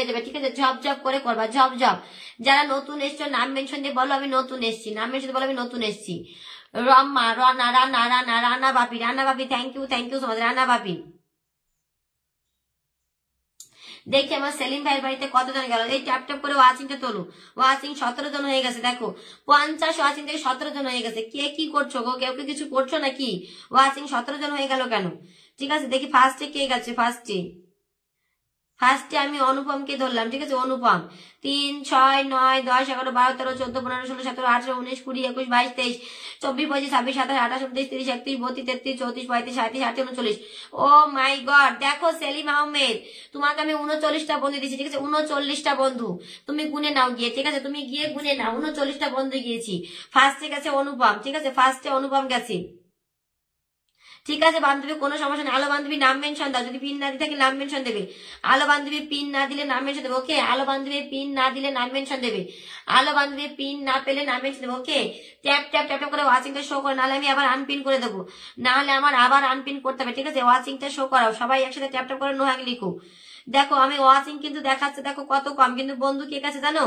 যাবে, ঠিক আছে? ঝপ করে করবা, ঝপ। যারা নতুন এসছো নাম মেনশন দিয়ে বলো আমি নতুন এসছি, Ramma, Rana Bapi thank you so much. Rana Bapi দেখি আমার সেলিম ভাইয়ের বাড়িতে কতজন গেল। এই ট্যাপ করে ওয়াচিংটা তোলো, ওয়াচিং 17 জন হয়ে গেছে, দেখো 50 ওয়াচিং থেকে 17 জন হয়ে গেছে। কে কি করছো গো? কেউ কি কিছু করছো নাকি? ওয়াচিং 17 জন হয়ে গেল কেন? ঠিক আছে, দেখি ফার্স্টে কে গেছে, ফার্স্টে ফার্স্টে আমি অনুপমকে ধরলাম, ঠিক আছে, অনুপম 3, 6, 9, 10, 11, 12, 13, 14, 15, 16, 17, 18, 19, 20, 21, 22, 23, 24, 25, 26, 27, 28, 29, 30, 31, 32, 33, 34, 35, 36, 37, 39। ও মাই গড, দেখো সেলিম আহমেদ, তোমাকে আমি 39টা বন্ধু দিয়েছি, ঠিক আছে, 39টা বন্ধু তুমি গুনে নাও গিয়ে, ঠিক আছে, তুমি গিয়ে গুনে নাও, 39টা বন্ধু গিয়েছি। ফার্স্টে গেছে অনুপম, ঠিক আছে, ফার্স্টে অনুপম গেছে, ঠিক আছে বান্ধবী, কোনো সমস্যা নেই। আলো বান্ধবী নাম মেনশন দাও, যদি পিন না দিয়ে থাকে নাম মেনশন দেবে। আলো বান্ধবী পিন না দিলে নাম মেনশন দেবে, ওকে। আলো বান্ধবী পিন না দিলে নাম মেনশন দেবে। আলো বান্ধবী পিন না পেলে নাম মেনশন দেবে, ওকে। ট্যাপ ট্যাপ ট্যাপ ট্যাপ করে ওয়াচিংটা শো করে, নাহলে আমি আবার আনপিন করে দেবো, নাহলে আমার আবার আনপিন করতে হবে, ঠিক আছে। ওয়াচিংটা শো করাও, সবাই একসাথে ট্যাপ ট্যাপ করে নোহাগ লিখো। দেখো আমি ওয়াচিং কিন্তু দেখাচ্ছে, দেখো কত কম, কিন্তু বন্ধু কে কাছে জানো,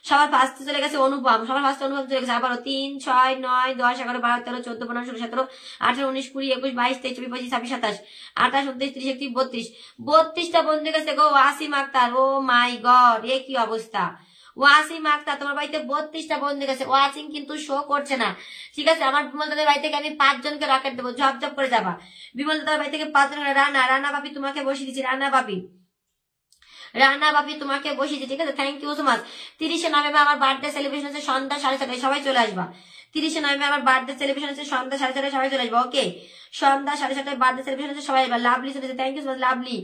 সবার ফার্স্টে চলে গেছে অনুপম, সবার ফার্স্টে অনুপম চলে গেছে। আবারও 3, 6, 9, 10, 11, 12, 13, 14, 15, 16, 17, 18, 19, 20, 21, 22, 23, 24, 25, 26, 27, 28, 29, 30, 31, 32টা বন্ধু গেছে গো। ওয়াসিম আক্তার, ও মাই গড, এ কি অবস্থা। ওয়াসিম আক্তার, তোমার বাড়িতে 32টা বন্ধু গেছে, ওয়াচিং কিন্তু শো করছে না, ঠিক আছে। আমার বিমল দাদার বাড়ি থেকে আমি 5 জনকে রকেট দেবো, ঝপঝপ করে যাবা। বিমল দাদার বাড়ি থেকে 5 জন, রানা বাপি তোমাকে বসিয়ে দিচ্ছি, রানা বাপি তোমাকে বসিয়েছি, ঠিক আছে, থ্যাংক ইউ সো মাচ। 30শে নভেম্বর আমার বার্থডে সেলিব্রেশন আছে সন্ধ্যা 7:30, সবাই চলে আসবা। 30শে নভেম্বর আমার বার্থডে সেলিব্রেশন আছে সন্ধ্যা 7:30, সবাই চলে আসবা, ওকে। সন্ধ্যা 7:30 বার্থডে সেলিব্রেশন আছে, সবাই আসবা। লাভলি চলেছে, thank you so much Lovely.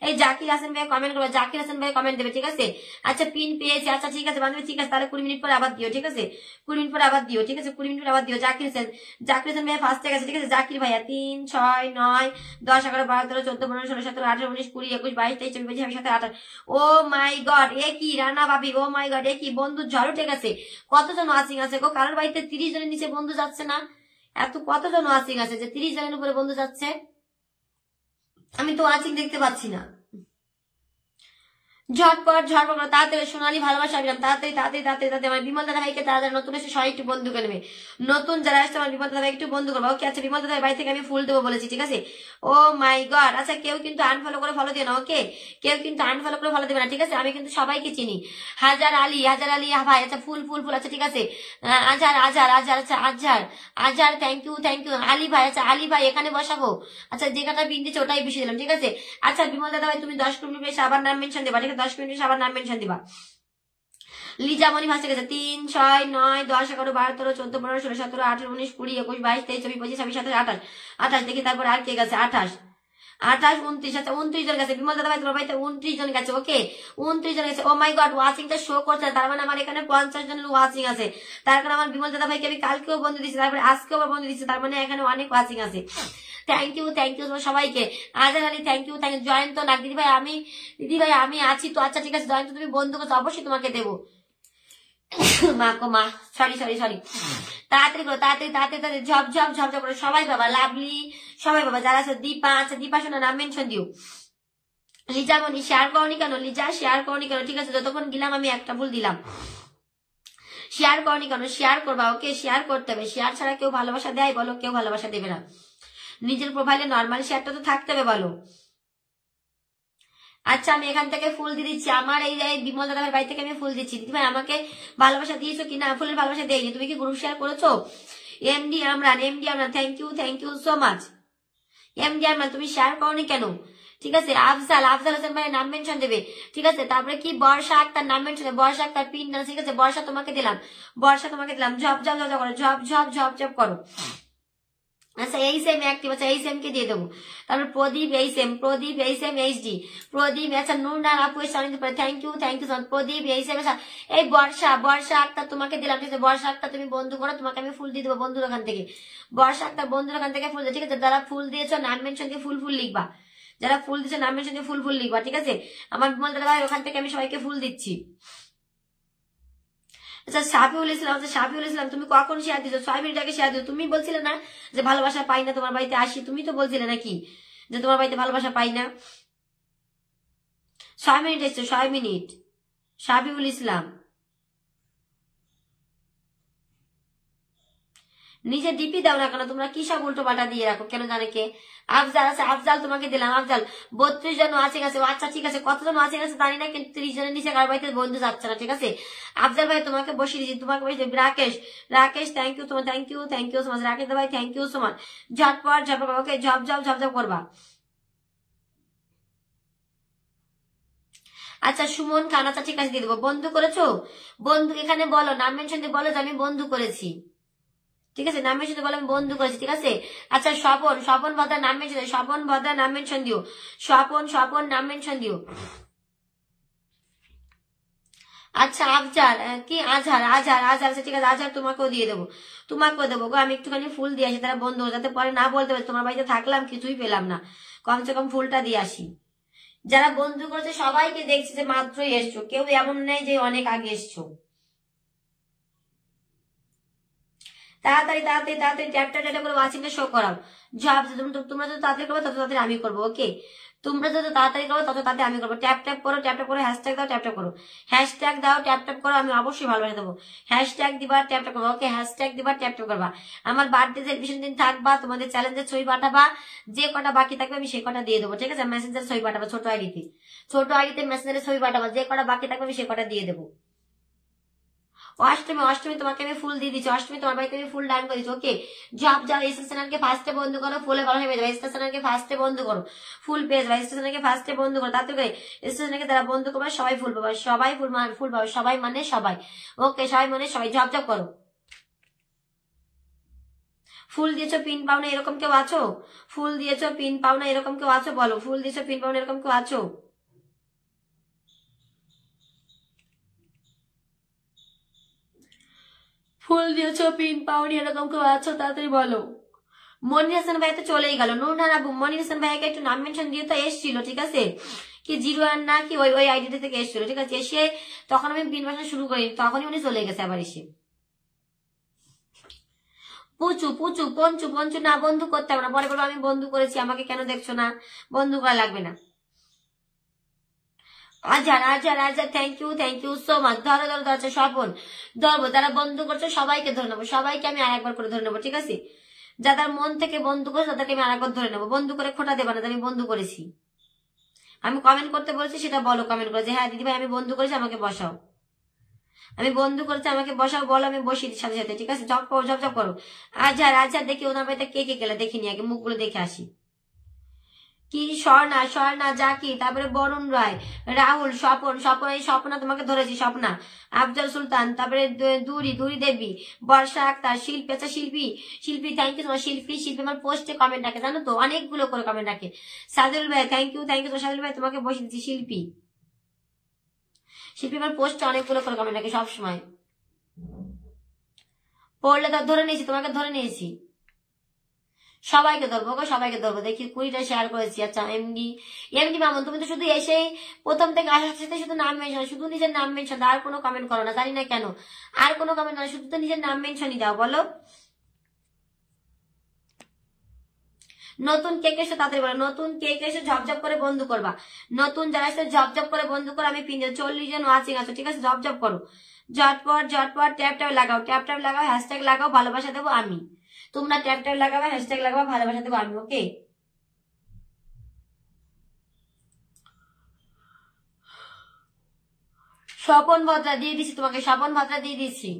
এই জাকির হাসান ভাই কমেন্ট করবে, জাকির হাসান ভাই কমেন্ট দেবে, ঠিক আছে। আচ্ছা পিন পেয়েছি, আচ্ছা ঠিক আছে বান্ধবী, ঠিক আছে, তাহলে 20 মিনিট পরে আবার দিও, ঠিক আছে, 20 মিনিট পরে আবার দিও, ঠিক আছে, 20 মিনিট পরে আবার দিও। জাকির হাসান ভাই ফার্স্টে গেছে, ঠিক আছে, জাকির ভাইয়া 3, 6, 9, 10, 11, 12, 13, 14, 15, 16, 17, 18, 19, 20, 21, 22, 23, 24, 25, 27, 28। ও মাই গড, এ কি রানা ভাবি, ও মাই গড, এ কি বন্ধু ঝড় উঠে গেছে। কতজন ওয়াচিং আছে গো, কারোর বাড়িতে 30 জনের নিচে বন্ধু যাচ্ছে না, এত কতজন ওয়াচিং আছে যে 30 জনের উপরে বন্ধু যাচ্ছে, আমি তো ওয়াচিং দেখতে পাচ্ছি না। ঝটপট করে তাড়াতাড়ি সোনালি ভালোবাসা দিলাম, তাড়াতাড়ি আমার বিমল দাদা ভাইকে তাড়াতাড়ি নতুন এসে সবাই একটু বন্ধু করে নেবে, নতুন যারা আসছে আমার বিমল দাদা ভাই একটু বন্ধু করবো, ওকে। আচ্ছা বিমল দাদা বাড়ি থেকে আমি ফুল দেবো বলেছি, ঠিক আছে। ও মাই গড, আচ্ছা কেউ কিন্তু আনফলো করে ফলো দিও না, ওকে, কেউ কিন্তু আনফলো করে ফলো দেবে না, ঠিক আছে। আমি কিন্তু সবাইকে চিনি। হাজার আলী ভাই, আচ্ছা ফুল, আচ্ছা ঠিক আছে। আজহার, আচ্ছা আজহার থ্যাংক ইউ আলী ভাই, আচ্ছা আলী ভাই এখানে বসাবো, আচ্ছা যে কাটা পিন দিচ্ছে ওটাই বেশি দিলাম, ঠিক আছে। আচ্ছা বিমল দাদা ভাই তুমি 10 মিনিট বেশি আবার নাম মেনশন দেবা, ঠিক আছে, 10 মিনিট আবার নাম মেনশন দিবা। লিজামণি ফার্স্টে গেছে 3, 6, 9, 10, 11, 12, 13, 14, 15, 16, 17, 18, 19, 20, 21, 22, 23, 24, 25, 26, 27, 28 দেখি, তারপর আর কে গেছে, 28, 29, আচ্ছা 29 জন গেছে। বিমল দাদা ভাই তোমার বাড়িতে 29 জন গেছে, ওকে, 29 জন গেছে। ও মাই গড, ওয়াচিংটা শো করছে, তার মানে আমার এখানে 50 জনের ওয়াচিং আছে, তার কারণে আমার বিমল দাদা ভাইকে আমি কালকেও বন্ধু দিচ্ছি, তারপরে আজকেও বন্ধু দিচ্ছি, তার মানে এখানে অনেক ওয়াচিং আছে। থ্যাংক ইউ সবাইকে। আজান আলী থ্যাংক ইউ জয়ন্ত নাগ দিদি ভাই আমি আছি তো, আচ্ছা ঠিক আছে জয়ন্ত তুমি বন্ধু করছো, অবশ্যই তোমাকে দেবো। মা সরি তাড়াতাড়ি করো, তাড়াতাড়ি ঝপ করে সবাই বাবা, লাভলি সবাই বাবা, যারা আছে দীপা, আচ্ছা দীপা শোনা নাম মেনশন দিও। লিজামণি শেয়ার করনি কেন, লিজা শেয়ার করনি কেন, ঠিক আছে, যতক্ষণ গেলাম আমি একটা ভুল দিলাম, শেয়ার করনি কেন, শেয়ার করবা, ওকে, শেয়ার করতে হবে, শেয়ার ছাড়া কেউ ভালোবাসা দেয় বলো, কেউ ভালোবাসা দেবে না। নিজের প্রোফাইলে নর্মাল শেয়ারটা তো থাকতে হবে বলো। আচ্ছা আমি এখান থেকে ফুল দিয়ে দিচ্ছি, আমার এই বিমল দাদার বাড়ি থেকে আমি ফুল দিচ্ছি। দিদি ভাই আমাকে ভালোবাসা দিয়েছো কিনা, ফুলের ভালোবাসা দেয়নি, তুমি কি গ্রুপ শেয়ার করেছো। MD Amran thank you so much. MD Amran তুমি শেয়ার করনি কেন, ঠিক আছে। আফজাল হোসেন ভাই নাম মেনশন দেবে, ঠিক আছে। তারপরে কি বর্ষা আক্তার নাম মেনশন দেবে, বর্ষা আক্তার পিন না, ঠিক আছে, বর্ষা তোমাকে দিলাম, ঝপ করো। আচ্ছা এই সেম অ্যাক্টিভ, আচ্ছা এই সেম কে দিয়ে দেবো। তারপর প্রদীপ এই সেম এইচডি, প্রদীপ, আচ্ছা নুরনার আপু থ্যাংক ইউ প্রদীপ এই সেম। এই বর্ষা আক্তার তোমাকে দিলাম, ঠিক আছে, বর্ষা আক্তার তুমি বন্ধু করো, তোমাকে আমি ফুল দিয়ে দেবো বন্ধুর ওখান থেকে, বর্ষা আক্তার বন্ধুর ওখান থেকে ফুল দেবো, ঠিক আছে। যারা ফুল দিয়েছো নাম মেনশন দিয়ে ফুল লিখবা, যারা ফুল দিয়েছো নাম মেনশন দিয়ে ফুল লিখবা, ঠিক আছে। আমার বিমল দাদা ভাই ওখান থেকে আমি সবাইকে ফুল দিচ্ছি। আচ্ছা শাফিউল ইসলাম তুমি কখন শেয়ার দিছো, 6 মিনিট আগে শেয়ার দিছো। তুমি বলছিলে না যে ভালোবাসা পাই না, তোমার বাড়িতে আসি, তুমি তো বলছিলে নাকি যে তোমার বাড়িতে ভালোবাসা পাই না। 6 মিনিট এসছো, 6 মিনিট। শাফিউল ইসলাম নিজে ডিপি দাও না কেন, তোমরা কি সব উল্টো পাল্টা দিয়ে রাখো কেন জানে কে। আফজাল আছে, আফজাল তোমাকে দিলাম, আফজাল 32 জন ওয়াচিং আছে, আচ্ছা ঠিক আছে, কতজন ওয়াচিং আছে জানি না, কিন্তু 30 জনের নিচে কার বাড়িতে বন্ধু যাচ্ছে না, ঠিক আছে। আফজাল ভাই তোমাকে বসিয়ে দিচ্ছি, তোমাকে বসিয়ে রাকেশ থ্যাংক ইউ তোমার, thank you so much Rakesh ভাই, থ্যাংক ইউ সো মাচ। ঝটপট ওকে, ঝপ করবা। আচ্ছা সুমন খান, আচ্ছা ঠিক আছে দিয়ে দেবো। বন্ধু করেছো? বন্ধু এখানে বলো, নাম মেনশন দিয়ে বলো যে আমি বন্ধু করেছি, ঠিক আছে? নাম মেনশন দিয়ে বলো আমি বন্ধু করেছি, ঠিক আছে? আচ্ছা স্বপন, স্বপন ভদ্রা নাম মেনশন দিও, স্বপন ভদ্রা নাম মেনশন দিও, স্বপন স্বপন নাম মেনশন দিও। আচ্ছা আফজার কি আজহার, আজহার আজহার, আচ্ছা ঠিক আছে আজহার তোমাকেও দিয়ে দেবো, তোমাকেও দেবো গো। আমি একটুখানি ফুল দিয়ে আসি, তারা বন্ধু যাতে পরে না বলতে পারে তোমার বাড়িতে থাকলাম কিছুই পেলাম না, কমসে কম ফুলটা দিয়ে আসি। যারা বন্ধু করেছে সবাইকে দেখছি যে মাত্রই এসছো, কেউ এমন নেই যে অনেক আগে এসছো। তাড়াতাড়ি তাড়াতাড়ি তাড়াতাড়ি ট্যাপটা ট্যাপটা করে ওয়াচিংটা শো করাও। জব তোমরা যত তাড়াতাড়ি করবে তত তাড়াতাড়ি আমি করবো, ওকে? তোমরা যত তাড়াতাড়ি করো তত তাড়াতাড়ি আমি করবো। ট্যাপ ট্যাপ করো, ট্যাপ ট্যাপ করো, হ্যাশট্যাগ দাও, ট্যাপ ট্যাপ করো, হ্যাশট্যাগ দাও, ট্যাপ ট্যাপ করো, আমি অবশ্যই ভালোবাসা দেবো। হ্যাশট্যাগ দিবা, ট্যাপ ট্যাপ করবো, ওকে? হ্যাশট্যাগ দিবা, ট্যাপ ট্যাপ করবা। আমার বার্থডে সেলিব্রেশন দিন থাকবা, তোমাদের চ্যালেঞ্জের ছবি পাঠাবা, যে কটা বাকি থাকবে আমি সেই কটা দিয়ে দেবো, ঠিক আছে? মেসেঞ্জার ছবি পাঠাবা, ছোট আইডিতে, ছোট আইডিতে মেসেঞ্জারের ছবি পাঠাবা, যে কটা বাকি থাকবে আমি সেই কটা দিয়ে দেবো। অষ্টমী, অষ্টমী তোমাকে আমি ফুল দিয়ে দিচ্ছি, অষ্টমী তোমার বাড়িতে আমি ফুল ডান করে দিচ্ছি, ওকে? জব যাও, স্টেশনারকে ফার্স্টে বন্ধ করো, ফুলে ভালো হয়ে যাবে, স্টেশনারকে ফার্স্টে বন্ধ করো, ফুল পেয়ে যাবে, স্টেশনারকে ফার্স্টে বন্ধ করো, তাতে করে স্টেশনারকে তারা বন্ধ করবে, সবাই ফুল পাবে, সবাই ফুল ফুল পাবে, সবাই মানে সবাই, ওকে? সবাই মানে সবাই, জব জব করো। ফুল দিয়েছো পিন পাও না এরকম কেউ আছো? ফুল দিয়েছো পিন পাও না এরকম কেউ আছো? বলো, ফুল দিয়েছো পিন পাও না এরকম কেউ আছো? ফুল দিয়েছো পিন পাওনি এরকম কেউ আছো? তাড়াতাড়ি বলো। মনির হাসান ভাই তো চলেই গেল। নুরহান আবু, মনির হাসান ভাইকে একটু নাম মেনশন দিয়ে তো এসছিল, ঠিক আছে? কি 01 না কি ওই ওই আইডিটা থেকে এসছিল, ঠিক আছে? এসে তখন আমি পিন বাসা শুরু করি, তখনই উনি চলে গেছে আবার এসে। পুচু পুচু পঞ্চু পঞ্চু না, বন্ধু করতে হবে না, পরে বলবো আমি বন্ধু করেছি, আমাকে কেন দেখছো না? বন্ধু করা লাগবে না। আজার আজার আজার, থ্যাংক ইউ সো মাচ। ধরো ধরো ধরছে স্বপন, ধরবো। যারা বন্ধু করছো সবাইকে ধরে নেবো, সবাইকে আমি আরেকবার করে ধরে নেবো, ঠিক আছে? যাদের মন থেকে বন্ধু করছে তাদেরকে আমি আরেকবার ধরে নেবো। বন্ধু করে খোটা দেবা না আমি বন্ধু করেছি। আমি কমেন্ট করতে বলছি, সেটা বলো কমেন্ট করে যে হ্যাঁ দিদি ভাই আমি বন্ধু করেছি, আমাকে বসাও। আমি বন্ধু করেছি, আমাকে বসাও, বলো, আমি বসি সাথে সাথে, ঠিক আছে? জব করো, জব জব করো। আজার আজার, দেখি ওনার বাড়িতে কে কে গেলে দেখিনি, আগে মুখগুলো দেখে আসি। কি স্বর্ণা, স্বর্ণা জাকি, তারপরে বরুণ রায়, রাহুল, স্বপন, স্বপন এই স্বপ্না তোমাকে ধরেছি, স্বপ্না, আফজল সুলতান, তারপরে দুরি, দুরি দেবী, বর্ষা আক্তার, শিল্পী, আচ্ছা শিল্পী, শিল্পী থ্যাংক ইউ তোমার, শিল্পী, শিল্পী আমার পোস্টে কমেন্ট রাখে, জানো তো, অনেকগুলো করে কমেন্ট রাখে। সাদুল ভাই থ্যাংক ইউ তোমার, সাদুল ভাই তোমাকে বসে দিচ্ছি। শিল্পী, শিল্পী আমার পোস্টে অনেকগুলো করে কমেন্ট রাখে সবসময়, পড়লে তো ধরে নিয়েছি, তোমাকে ধরে নিয়েছি। সবাইকে ধরবো গো, সবাইকে ধরবো। দেখি 20টা শেয়ার করেছি। আচ্ছা এমডি, এমডি মামুন, তুমি তো শুধু এসেই প্রথম থেকে আসার সাথে শুধু নাম মেনশন, শুধু নিজের নাম মেনশন, আর কোনো কমেন্ট করো না, জানি না কেন। আর কোনো কমেন্ট না, শুধু তো নিজের নাম মেনশনই দাও, বলো। নতুন কেক এসে তাড়াতাড়ি বলো, নতুন কেক এসে ঝপঝপ করে বন্ধু করবা। নতুন যারা এসে ঝপঝপ করে বন্ধু করো, আমি পিন 40 জন ওয়াচিং আছো, ঠিক আছে? ঝপঝপ করো, ঝটপট ঝটপট, ট্যাপ ট্যাপ লাগাও, ট্যাপ ট্যাপ লাগাও, হ্যাশট্যাগ লাগাও, ভালোবাসা দেবো আমি। তোমরা ট্যাপ ট্যাপ লাগাবা, হ্যাশট্যাগ লাগাবা, ভালোবাসা দেবো আমি, ওকে? স্বপন ভদ্রা দিয়ে দিছি তোমাকে, স্বপন ভদ্রা দিয়ে দিছি।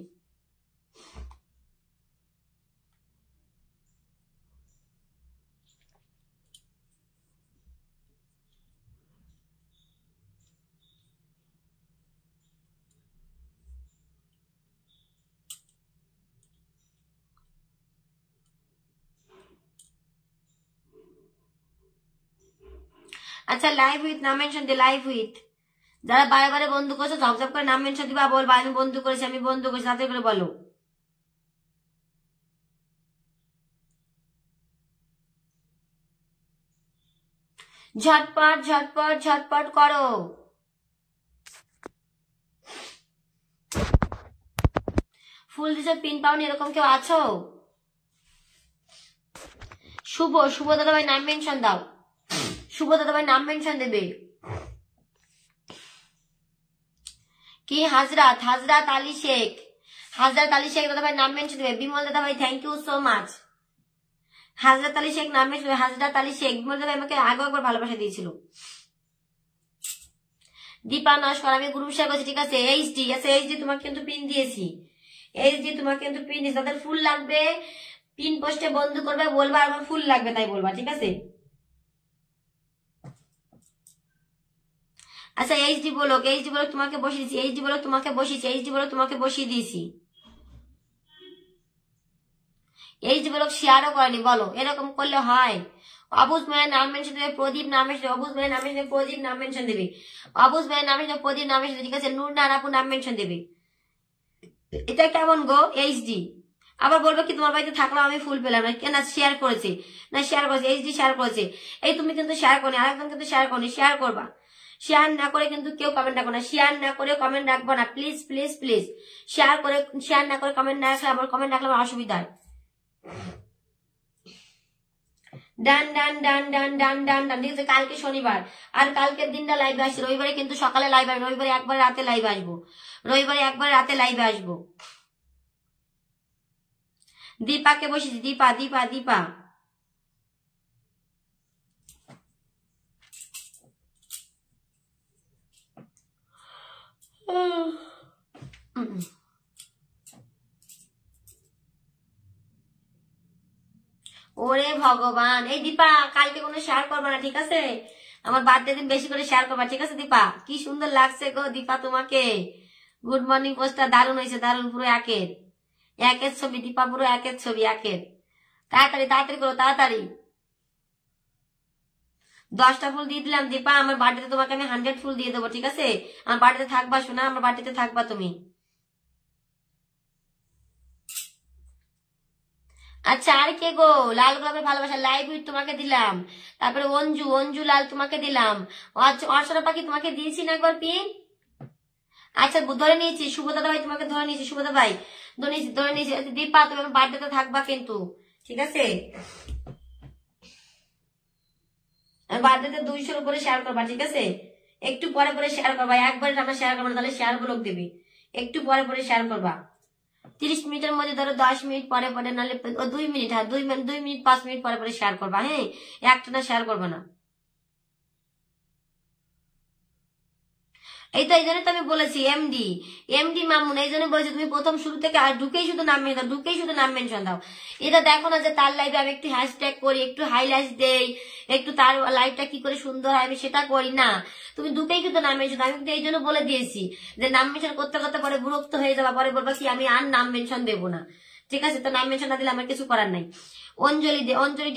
আচ্ছা লাইভ উইথ নাম মেনশন দিয়ে, লাইভ উইথ। যারা বারে বারে বন্ধু করছো ঝপঝপ করে নাম মেনশন দিবা, বলবা আমি বন্ধু করেছি, আমি বন্ধু করেছি, তাদের করে বলো। ঝটপট ঝটপট ঝটপট করো। ফুল দিছে পিন পাওনি এরকম কেউ আছো? শুভ, শুভ দাদা ভাই নাম মেনশন দাও, শুভ দাদা ভাই নাম মেনশন দেবে। কি হাজরাত, হাজরাত আলী শেখ, হাজরাত আলী শেখ দাদা ভাই নাম মেনশন দেবে। বিমল দাদা ভাই থ্যাংক ইউ সো মাচ। হাজরাত আলী শেখ নাম মেনশন, হাজরাত আলী শেখ। বিমল দাদা ভাই আমাকে আগেও একবার ভালোবাসা দিয়েছিল। দীপা নস্কর, আমি গ্রুপ শেয়ার করছি, ঠিক আছে? এইচডি, আচ্ছা এইচডি তোমাকে কিন্তু পিন দিয়েছি, এইচডি তোমাকে কিন্তু পিন দিয়েছি। তাদের ফুল লাগবে, পিন পোস্টে বন্ধু করবে, বলবা আমার ফুল লাগবে তাই বলবা, ঠিক আছে? আচ্ছা এইচডি বলো তোমাকে বসিয়ে দিয়েছি, এইচডি বলো তোমাকে বসিয়েছি, এইচডি বলো তোমাকে বসিয়ে দিয়েছি, এইচডি বলো শেয়ারও করেনি, বলো এরকম করলে হয়? অবুজ ভাইয়ের নাম মেনশন দেবে, প্রদীপ নাম মেনশন দেবে, অবুজ ভাইয়ের নাম মেনশন দেবে, প্রদীপ নাম মেনশন দেবে, অবুজ ভাইয়ের নাম মেনশন, প্রদীপ নাম মেনশন দেবে, ঠিক আছে? নূর নারাপু নাম মেনশন দেবে। এটা কেমন গো এইচডি? আবার বলবো কি তোমার বাড়িতে থাকলেও আমি ফুল পেলাম না, কেন? শেয়ার করেছে না, শেয়ার করেছে, এইচডি শেয়ার করেছে। এই তুমি কিন্তু শেয়ার করনি, আরেকজন কিন্তু শেয়ার করনি, শেয়ার করবা। শেয়ার না করে কিন্তু কেউ কমেন্ট রাখবো না, শেয়ার না করে কমেন্ট রাখবো না, প্লিজ প্লিজ প্লিজ। শেয়ার না করে কমেন্ট না রাখলে আমার কমেন্ট রাখলে আমার অসুবিধা হয়। ডান ডান ডান ডান ডান ডান ডান, ঠিক আছে? কালকে শনিবার, আর কালকের দিনটা লাইভে আসছি, রবিবারে কিন্তু সকালে লাইভ আসবো, রবিবারে একবার রাতে লাইভ আসবো, রবিবারে একবার রাতে লাইভে আসবো। দীপাকে বসেছি, দীপা দীপা দীপা। ওরে ভগবান, এই দীপা কালকে কোনো শেয়ার করবা না, ঠিক আছে? আমার বার্থডে দিন বেশি করে শেয়ার করবা, ঠিক আছে দীপা? কি সুন্দর লাগছে গো দীপা তোমাকে, গুড মর্নিং পোস্টটা দারুণ হয়েছে, দারুণ, পুরো একের একের ছবি দীপা, পুরো একের ছবি, একের। তাড়াতাড়ি তাড়াতাড়ি করো, তাড়াতাড়ি। 10টা ফুল দিয়ে দিলাম দীপা, আমার বার্থডেতে তোমাকে আমি 100 ফুল দিয়ে দেবো, ঠিক আছে? আমার বার্থডেতে থাকবা শোনা, আমার বার্থডেতে থাকবা তুমি। আচ্ছা আর কে গো? লাল গোলাপের ভালোবাসা লাইভ উইথ তোমাকে দিলাম, তারপরে অঞ্জু, অঞ্জু লাল তোমাকে দিলাম, অর্চনা পাখি তোমাকে দিয়েছি না একবার পিন? আচ্ছা ধরে নিয়েছি, শুভদাদা ভাই তোমাকে ধরে নিয়েছি, শুভদা ভাই ধরে নিয়েছি। দীপা তুমি আমার বার্থডেতে থাকবা কিন্তু, ঠিক আছে? বার্থডেতে 200-র উপরে শেয়ার করবা, ঠিক আছে? একটু পরে পরে শেয়ার করবা, একবারে আমরা শেয়ার করবো না, তাহলে শেয়ার ব্লক দিবি। একটু পরে পরে শেয়ার করবা, 30 মিনিটের মধ্যে, ধরো 10 মিনিট পরে পরে, নাহলে 2 মিনিট, হ্যাঁ 2 মিনিট 5 মিনিট পরে পরে শেয়ার করবা, হ্যাঁ একটা না শেয়ার করবা না। এই তো এই জন্য তো আমি বলেছি এমডি, এমডি মামুন, এই জন্য বলেছি তুমি প্রথম শুরু থেকে আর ঢুকেই শুধু নাম মেনশন দাও, ঢুকেই শুধু নাম মেনশন দাও। এটা দেখো না যে তার লাইভে আমি একটু হ্যাশট্যাগ করি, একটু হাইলাইট দেই, একটু তার লাইভটা কি করে সুন্দর হয় আমি সেটা করি না, তুমি ঢুকেই কিন্তু নাম মেনশন দাও। আমি কিন্তু এই জন্য বলে দিয়েছি যে নাম মেনশন করতে করতে পরে বিরক্ত হয়ে যাবা, পরে বলবা কি আমি আর নাম মেনশন দেবো না, ঠিক আছে? তো নাম মেনশন না দিলে আমার কিছু করার নাই। Anjali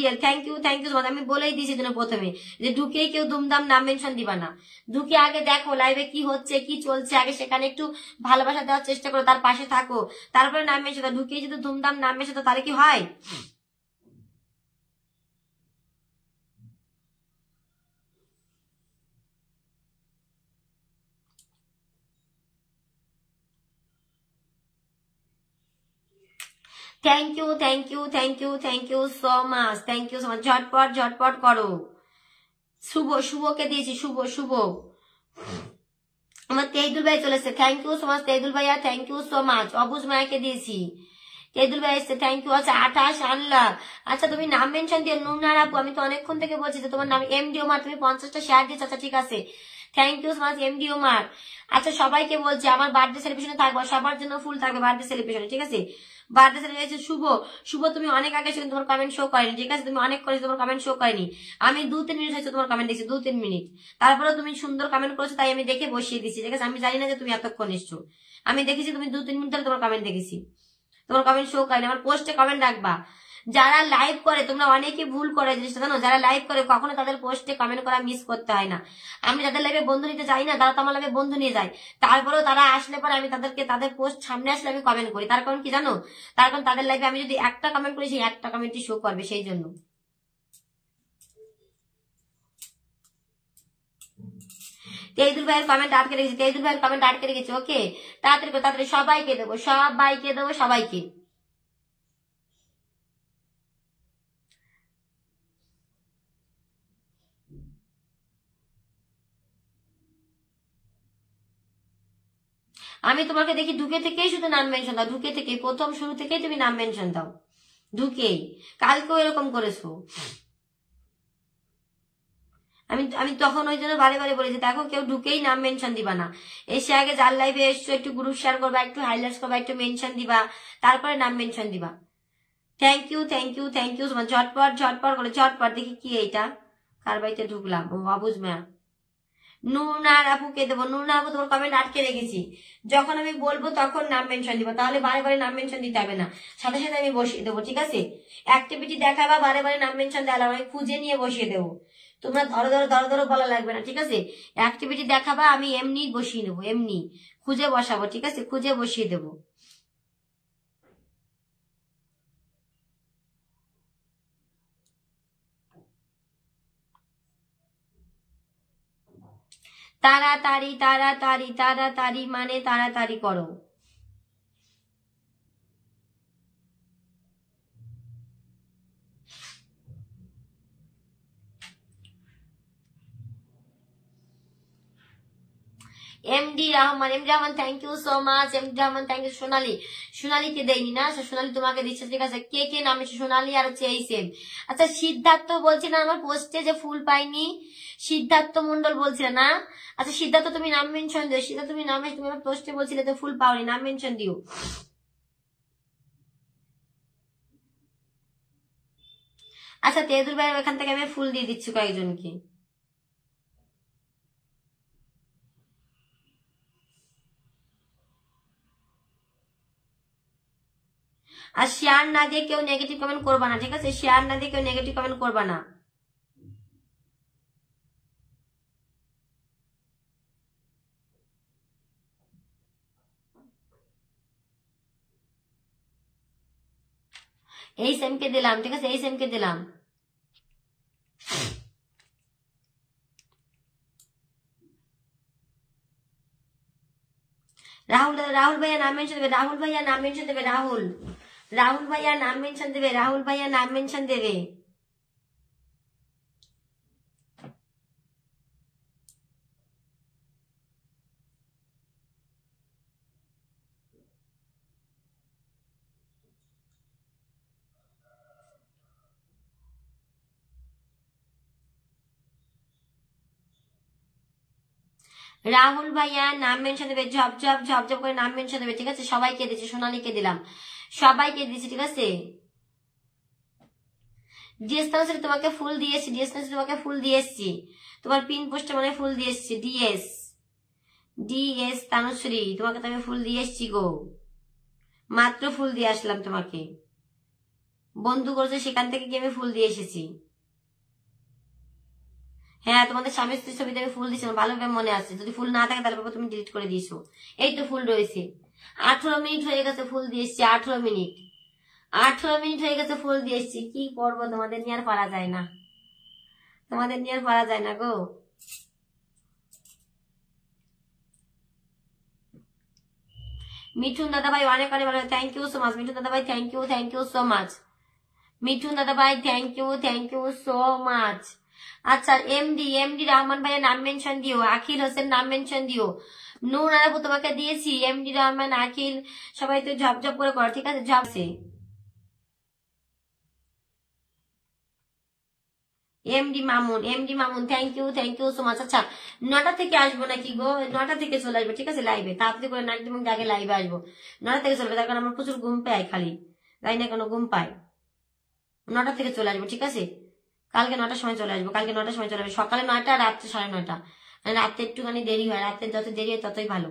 dear thank you so much. আমি বলেই দিয়েছি জন্য প্রথমে যে ঢুকেই কেউ দুমদাম নাম মেনশন দিবা না, ঢুকে আগে দেখো লাইভে কি হচ্ছে কি চলছে, আগে সেখানে একটু ভালোবাসা দেওয়ার চেষ্টা করো, তার পাশে থাকো, তারপরে নাম মেনশন দাও। ঢুকেই যদি ধুমধাম নাম মেনশন দাও তাহলে কি হয়? Thank you so much, thank you so much. ঝটপট ঝটপট করো। শুভকে দিয়েছি, শুভ আমার তেইদুল ভাই চলেছে, থ্যাংক ইউ সো মাচ তেইদুল ভাইয়া, থ্যাংক ইউ সো মাচ। অবুজ মায়াকে দিয়েছি, তেইদুল ভাই এসছে, থ্যাংক ইউ। আচ্ছা 28 আনলা, আচ্ছা তুমি নাম মেনশন দিয়ে নুনার আপু, আমি তো অনেকক্ষণ থেকে বলছি যে তোমার নাম এমডি ওমার, তুমি 50টা শেয়ার দিয়েছো, আচ্ছা ঠিক আছে, thank you so much MD Omar. আচ্ছা সবাইকে বলছি আমার বার্থডে সেলিব্রেশনে থাকবো, সবার জন্য ফুল থাকবে বার্থডে সেলিব্রেশনে, ঠিক আছে? বার্থডে সেলিব্রেশন শুভ তুমি অনেক আগে এসে তোমার কমেন্ট শো করেনি, ঠিক আছে? তুমি অনেক করেছো, তোমার কমেন্ট শো করেনি, আমি 2-3 মিনিট হয়েছে তোমার কমেন্ট দেখছি, 2-3 মিনিট, তারপরে তুমি সুন্দর কমেন্ট করেছো তাই আমি দেখে বসিয়ে দিচ্ছি, ঠিক আছে? আমি জানি না যে তুমি এতক্ষণ এসছো, আমি দেখেছি তুমি 2-3 মিনিট ধরে তোমার কমেন্ট দেখেছি, তোমার কমেন্ট শো করেনি। আমার পোস্টে কমেন্ট রাখবা, যারা লাইভ করে তোমরা অনেকে ভুল করে জিনিসটা জানো, যারা লাইভ করে কখনো তাদের পোস্টে কমেন্ট করা মিস করতে হয় না। আমি যাদের লাইভে বন্ধু নিতে যাই না, তারা তো আমার লাইভে বন্ধু নিয়ে যায়, তারপরেও তারা আসলে পরে আমি তাদেরকে তাদের পোস্ট সামনে আসলে আমি কমেন্ট করি, তার কারণ কি জানো? তার কারণ তাদের লাইভে আমি যদি একটা কমেন্ট করি সেই একটা কমেন্টই শো করবে, সেই জন্য। তেইদুল ভাইয়ের কমেন্ট আটকে রেখেছি, তেইদুল ভাইয়ের কমেন্ট আটকে রেখেছি, ওকে? তাড়াতাড়ি সবাইকে দেবো, সবাইকে। আমি তোমাকে দেখি ঢুকে থেকেই শুধু নাম মেনশন দাও, ঢুকে থেকে প্রথম শুরু থেকেই তুমি নাম মেনশন দাও, ঢুকেই। কালকেও এরকম করেছো, আমি তখন ওই জন্য বারে বারে বলেছি দেখো কেউ ঢুকেই নাম মেনশন দিবা না, এসে আগে যার লাইভে এসছো একটু গ্রুপ শেয়ার করবা, একটু হাইলাইটস করবা, একটু মেনশন দিবা, তারপরে নাম মেনশন দিবা। থ্যাংক ইউ ঝটপট করে ঝটপট দেখি কি এইটা, কার বাড়িতে ঢুকলাম? ও অবুজ মায়া, নুরনার আপুকে দেবো। নুরনার আপু তোমার কমেন্ট আটকে রেখেছি, যখন আমি বলবো তখন নাম মেনশন দিব, তাহলে বারে বারে নাম মেনশন দিতে হবে না, সাথে সাথে আমি বসিয়ে দেবো। ঠিক আছে, অ্যাক্টিভিটি দেখাবা, বারে বারে নাম মেনশন দেওয়া আমি খুঁজে নিয়ে বসিয়ে দেবো, তোমরা ধরো ধরো ধরো ধরো বলা লাগবে না। ঠিক আছে, অ্যাক্টিভিটি দেখাবা, আমি এমনি বসিয়ে নেবো, এমনি খুঁজে বসাবো। ঠিক আছে, খুঁজে বসিয়ে দেবো। তাড়াতাড়ি তাড়াতাড়ি তাড়াতাড়ি মানে তাড়াতাড়ি করো। MD Rahman thank you so much. MD Rahman thank you. সোনালীকে দেয়নি না, সোনালী তোমাকে দিচ্ছে। ঠিক আছে, কে কে নাম এসে সোনালী আর হচ্ছে এই সেম। আচ্ছা সিদ্ধার্থ বলছি না আমার পোস্টে যে ফুল পাইনি, সিদ্ধার্থ মন্ডল বলছিল না। আচ্ছা সিদ্ধার্থ তুমি নাম মেনশন দিও, সিদ্ধার্থ তুমি নাম তুমি আমার পোস্টে বলছিলে তো ফুল পাওনি, নাম মেনশন দিও। আচ্ছা তেদুর ভাই এখান থেকে আমি ফুল দিয়ে দিচ্ছি কয়েকজনকে। আর শেয়ার না দিয়ে কেউ নেগেটিভ কমেন্ট করবা না। ঠিক আছে, শেয়ার না দিয়ে কেউ নেগেটিভ কমেন্ট করবা না। এই সেমকে দিলাম। ঠিক আছে, এই সেমকে দিলাম। রাহুল ভাইয়া নাম মেনশন দেবে, রাহুল ভাইয়া নাম মেনশন দেবে, রাহুল ভাইয়া নাম মেনশন দেবে, রাহুল ভাইয়া নাম মেনশন দেবে। রাহুল ভাইয়া নাম মেনশন দেবে, ঝপ ঝপ ঝপ ঝপ করে নাম মেনশন দেবে। ঠিক আছে, সবাইকে দিচ্ছি, সোনালীকে দিলাম, সবাইকে দিচ্ছি। ঠিক আছে, ডিএস তানুশ্রী তোমাকে ফুল দিয়েছি, ডিএস তানুশ্রী তোমাকে ফুল দিয়েছি, তোমার পিন পোস্টে মানে ফুল দিয়েছি। ডিএস তানুশ্রী তোমাকে তো আমি ফুল দিয়ে এসছি গো, মাত্র ফুল দিয়ে আসলাম তোমাকে, বন্ধু করেছে সেখান থেকে গিয়ে আমি ফুল দিয়ে এসেছি। হ্যাঁ তোমাদের স্বামী স্ত্রী ছবিতে আমি ফুল দিয়েছিলাম, ভালোভাবে মনে আছে, যদি ফুল না থাকে তাহলে তুমি ডিলিট করে দিয়েছো। এই তো ফুল রয়েছে, 18 মিনিট হয়ে গেছে ফুল দিয়ে এসছি, 18 মিনিট হয়ে গেছে ফুল দিয়ে এসছি। কি করবো, তোমাদের নিয়ে আর পারা যায় না, তোমাদের নিয়ে আর পারা যায় না গো। মিঠুন দাদা ভাই অনেক অনেক ভালো, thank you so much. Mithun দাদা ভাই thank you so much. Mithun দাদা ভাই থ্যাংক ইউ সো মাচ। আচ্ছা এমডি রহমান ভাইয়ের নাম মেনশন দিও, আখিল হোসেন নাম মেনশন দিও। নূর আরাবু তোমাকে দিয়েছি, এমডি রহমান আখিল সবাই তো ঝপঝপ করে করো। ঠিক আছে, ঝপসে MD Mamun thank you so much. আচ্ছা 9টা থেকে আসবো নাকি গো, 9টা থেকে চলে আসবো। ঠিক আছে, লাইভে তাড়াতাড়ি করে নাক এবং আগে লাইভে আসবো, 9টা থেকে চলবে, তার কারণ আমার প্রচুর ঘুম পায়, খালি তাই না কোনো ঘুম পায়। 9টা থেকে চলে আসবো। ঠিক আছে, কালকে 9টার সময় চলে আসবো, কালকে 9টার সময় চলে আসবো, সকালে 9টা, রাত্রে 9:30। রাতে একটুখানি দেরি হয়, রাতে যত দেরি হয় ততই ভালো।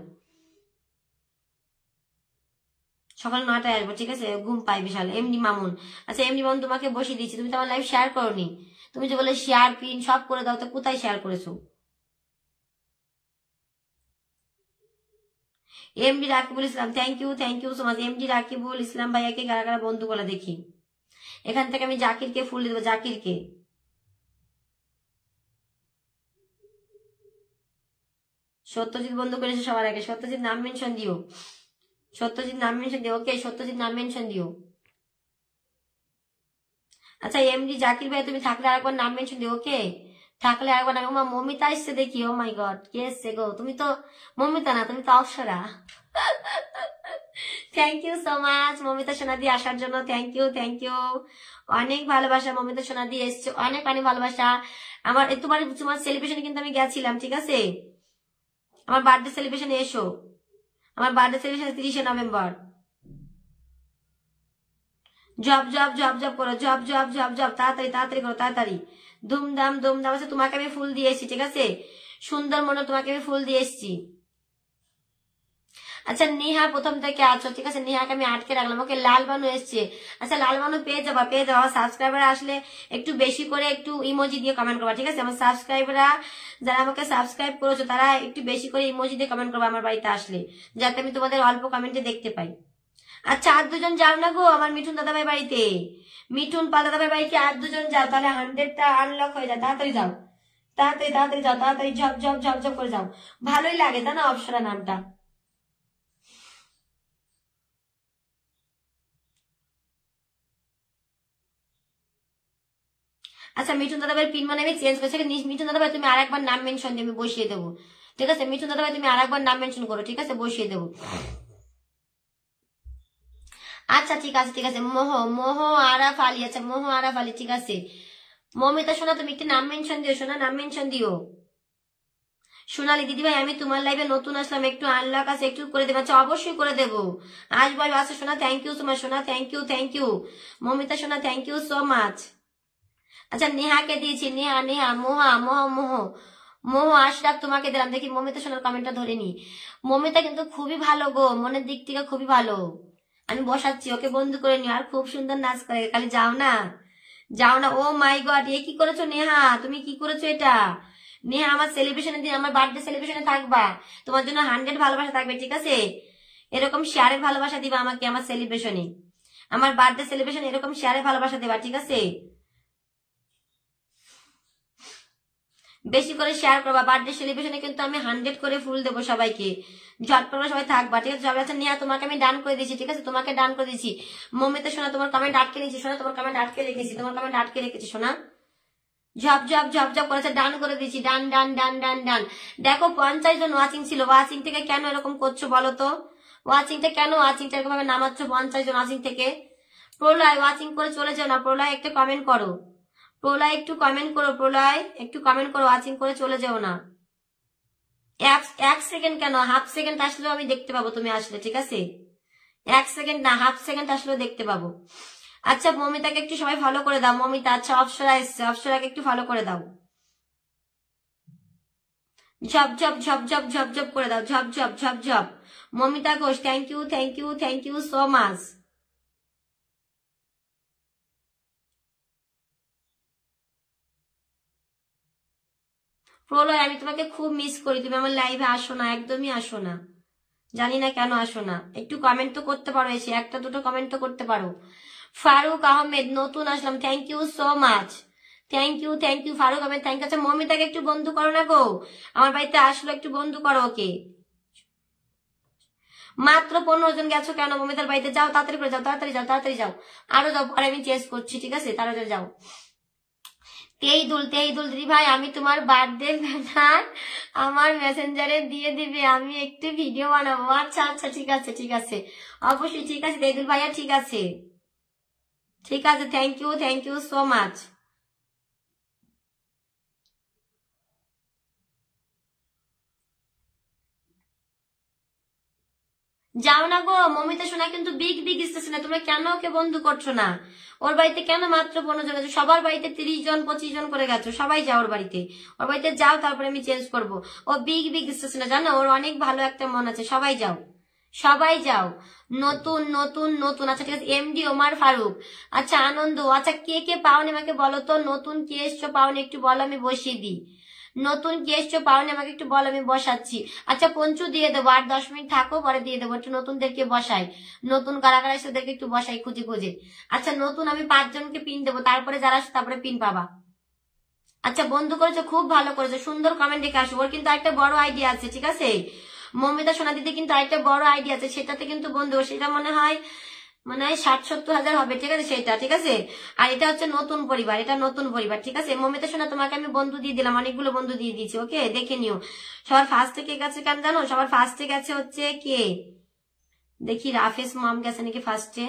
সকাল 9টায় আসবো। ঠিক আছে, ঘুম পাই বিশাল। এমডি মামুন, আচ্ছা এমডি মামুন তোমাকে বসিয়ে দিচ্ছি, তুমি তো আমার লাইভ শেয়ার করোনি, তুমি যে বলে শেয়ার পিন সব করে দাও, তো কোথায় শেয়ার করেছো? MD Rakibul Islam thank you so much. MD Rakibul Islam ভাইয়াকে কারা কারা বন্ধু বলে দেখি, এখান থেকে আমি জাকিরকে ফুল দিয়ে দেবো, জাকিরকে। সত্যজিৎ বন্ধু করেছে সবার আগে, সত্যজিৎ নাম মেনশন দিও, সত্যজিৎ নাম মেনশন দিও। ওকে সত্যজিৎ নাম মেনশন দিও। আচ্ছা এমডি জাকির ভাই তুমি থাকলে আরেকবার নাম মেনশন দিও। ওকে থাকলে আরেকবার নাম। মমিতা এসছে দেখি, ও মাই গড কে এসছে গো, তুমি তো মমিতা না, তুমি তো অপসরা। Thank you so much Mamita সোনা দিয়ে আসার জন্য, থ্যাংক ইউ অনেক ভালোবাসা। মমিতা সোনা দিয়ে এসছে, অনেক অনেক ভালোবাসা। আমার তোমার সেলিব্রেশনে কিন্তু আমি গেছিলাম। ঠিক আছে, আমার বার্থডে সেলিব্রেশনে এসো, আমার বার্থডে সেলিব্রেশন 30শে নভেম্বর। জব করো, জব তাড়াতাড়ি করো, তাড়াতাড়ি ধুমধাম। আছে তোমাকে আমি ফুল দিয়েছি। ঠিক আছে, সুন্দর মনে তোমাকে আমি ফুল দিয়ে এসছি। আচ্ছা নেহা প্রথম থেকে আছো, ঠিক আছে, নেহাকে আমি আটকে রাখলাম। ওকে লাল বানু এসছে, আচ্ছা লাল বানু পেয়ে যাবা, পেয়ে যাবা। সাবস্ক্রাইবার আসলে একটু বেশি করে একটু ইমোজি দিয়ে কমেন্ট করবা, ঠিক আছে। আমার সাবস্ক্রাইবাররা যারা আমাকে সাবস্ক্রাইব করেছো তারা একটু বেশি করে ইমোজি দিয়ে কমেন্ট করবা আমার বাড়িতে আসলে, যাতে আমি তোমাদের অল্প কমেন্টে দেখতে পাই। আচ্ছা আর দুজন যাও না গো আমার মিঠুন দাদাভাই বাড়িতে, মিঠুন পাল দাদাভাই বাড়িতে আর দুজন যাও, তাহলে 100টা আনলক হয়ে যায়। তাড়াতাড়ি যাও, তাড়াতাড়ি তাড়াতাড়ি যাও, তাড়াতাড়ি ঝপ ঝপ ঝপ ঝপ করে যাও। ভালোই লাগে তা না অপসরা নামটা। আচ্ছা মিঠুন দাদাভাই পিন মানে আমি চেঞ্জ করছি। মিঠুন দাদাভাই তুমি আরেকবার নাম মেনশন দিয়ে আমি বসিয়ে দেবো, ঠিক আছে। মিঠুন দাদাভাই তুমি আরেকবার নাম মেনশন করো, ঠিক আছে, বসিয়ে দেবো। আচ্ছা ঠিক আছে ঠিক আছে। মোহ মোহ আরাফ আলী, আচ্ছা মোহ আরাফ আলী, ঠিক আছে। মমিতা সোনা তুমি একটু নাম মেনশন দিও, সোনা নাম মেনশন দিও। সোনালি দিদি ভাই আমি তোমার লাইভে নতুন আসলাম, একটু আনলক আছে একটু করে দেবো। আচ্ছা অবশ্যই করে দেবো, আসবো। আচ্ছা সোনা থ্যাংক ইউ সো মাচ, সোনা thank you thank you. Momita সোনা থ্যাংক ইউ সো মাচ। আচ্ছা নেহাকে দিয়েছি, নেহা নেহা মোহা মোহ মোহ মোহ আশরাফ তোমাকে দিলাম। দেখি মমিতা সোনার কমেন্টটা ধরে নি। মমিতা কিন্তু খুবই ভালো গো, মনের দিক থেকে খুবই ভালো। আমি বসাচ্ছি, ওকে বন্ধু করে নিও। আর খুব সুন্দর নাচ করে, খালি যাও না যাও না। ও মাই গড, এ কি করেছো নেহা, তুমি কি করেছো এটা? নেহা আমার সেলিব্রেশনের দিন, আমার বার্থডে সেলিব্রেশনে থাকবা, তোমার জন্য 100 ভালোবাসা থাকবে, ঠিক আছে। এরকম শেয়ারের ভালোবাসা দিবা আমাকে আমার সেলিব্রেশনে, আমার বার্থডে সেলিব্রেশনে এরকম শেয়ারের ভালোবাসা দেবা, ঠিক আছে। বেশি করে শেয়ার করবা। বার্থডে সেলিব্রেশনে কিন্তু আমি 100 করে ফুল দেবো সবাইকে, ঝটপট করে সবাই থাকবা, ঠিক আছে। সবাই আচ্ছা নেহা তোমাকে আমি ডান করে দিয়েছি, ঠিক আছে, তোমাকে ডান করে দিয়েছি। মমিতা সোনা তোমার কমেন্ট আটকে নিয়েছি, সোনা তোমার কমেন্ট আটকে রেখেছি, তোমার কমেন্ট আটকে রেখেছি সোনা। ঝপ ঝপ ঝপ ঝপ করেছে, ডান করে দিয়েছি, ডান ডান ডান ডান ডান। দেখো 50 জন ওয়াচিং ছিল, ওয়াচিং থেকে কেন এরকম করছো বলো তো? ওয়াচিংটা কেন, ওয়াচিংটা এরকম ভাবে নামাচ্ছ 50 জন ওয়াচিং থেকে? প্রলয় ওয়াচিং করে চলে যাও না, প্রলয় একটা কমেন্ট করো, প্রলয় একটু কমেন্ট করো, প্রলয় একটু কমেন্ট করো, ওয়াচিং করে চলে যাও না। 1 সেকেন্ড কেন, হাফ সেকেন্ড আসলেও আমি দেখতে পাবো তুমি আসলে, ঠিক আছে। 1 সেকেন্ড না, হাফ সেকেন্ড আসলেও দেখতে পাবো। আচ্ছা মমিতাকে একটু সবাই ফলো করে দাও, মমিতা। আচ্ছা অপসরা এসছে, অপসরাকে একটু ফলো করে দাও। ঝপ ঝপ ঝপ ঝপ ঝপ ঝপ করে দাও, ঝপ ঝপ ঝপ ঝপ। Mamita Ghosh thank you thank you thank you so much. Pralay আমি তোমাকে খুব মিস করি, তুমি আমার লাইভে আসো না, একদমই আসো না, জানি না কেন আসো না। একটু কমেন্ট তো করতে পারো, এসে একটা দুটো কমেন্ট তো করতে পারো। ফারুক আহমেদ নতুন আসলাম, thank you so much, thank you Faruk Ahmed, thank you. আচ্ছা মমিতাকে একটু বন্ধু করো না গো, আমার বাড়িতে আসলো, একটু বন্ধু করো ওকে। মাত্র 15 জন গেছো কেন মমিতার বাড়িতে? যাও তাড়াতাড়ি করে যাও, তাড়াতাড়ি যাও, তাড়াতাড়ি যাও, আরো যাও, পরে আমি চেস করছি, ঠিক আছে, তাড়াতাড়ি যাও। তেইদুল দিদি ভাই আমি তোমার বার্থডে ব্যানার আমার মেসেঞ্জারে দিয়ে দিবে, আমি একটু ভিডিও বানাবো। আচ্ছা আচ্ছা ঠিক আছে ঠিক আছে, অবশ্যই ঠিক আছে তেইদুল ভাইয়া, ঠিক আছে ঠিক আছে। Thank you so much. যাও না গো, মমিতা সোনা কিন্তু বিগ বিগ স্টেশনে, তোমরা কেন ওকে বন্ধু করছো না? ওর বাড়িতে কেন মাত্র 15 জন গেছো? সবার বাড়িতে 30 জন 25 জন করে গেছো, সবাই যাও ওর বাড়িতে, ওর বাড়িতে যাও, তারপরে আমি চেঞ্জ করব। ও বিগ বিগ স্টেশনে, জানো ওর অনেক ভালো একটা মন আছে, সবাই যাও, সবাই যাও। নতুন নতুন নতুন, আচ্ছা ঠিক আছে। এমডি ওমার ফারুক, আচ্ছা আনন্দ, আচ্ছা কে কে পাওনি আমাকে বলো তো, নতুন কে এসছো পাওনি একটু বলো, আমি বসিয়ে দিই। নতুন কে এসছো পাওনি আমাকে একটু বলো, আমি বসাচ্ছি। আচ্ছা পঞ্চু দিয়ে দেবো, 8-10 মিনিট থাকো, পরে দিয়ে দেবো। একটু নতুনদেরকে বসাই, নতুন কারা কারা এসে ওদেরকে একটু বসাই খুঁজে খুঁজে। আচ্ছা নতুন আমি 5 জনকে পিন দেবো, তারপরে যারা আসো তারপরে পিন পাবা। আচ্ছা বন্ধু করেছো, খুব ভালো করেছো, সুন্দর কমেন্ট রেখে আসো। ওর কিন্তু একটা বড় আইডিয়া আছে, ঠিক আছে, মমিতা সোনা দিদি কিন্তু আরেকটা বড় আইডিয়া আছে, সেটাতে কিন্তু বন্ধু, সেটা মনে হয় 60-70 হাজার হবে, ঠিক আছে সেটা, ঠিক আছে। আর এটা হচ্ছে নতুন পরিবার, এটা নতুন পরিবার, ঠিক আছে। মমিতা সোনা তোমাকে আমি বন্ধু দিয়ে দিলাম, অনেকগুলো বন্ধু দিয়ে দিয়েছি, ওকে দেখে নিও। সবার ফার্স্টে কে গেছে কেন জানো? সবার ফার্স্টে গেছে হচ্ছে কে, দেখি রাফেজ মম গেছে নাকি ফার্স্টে।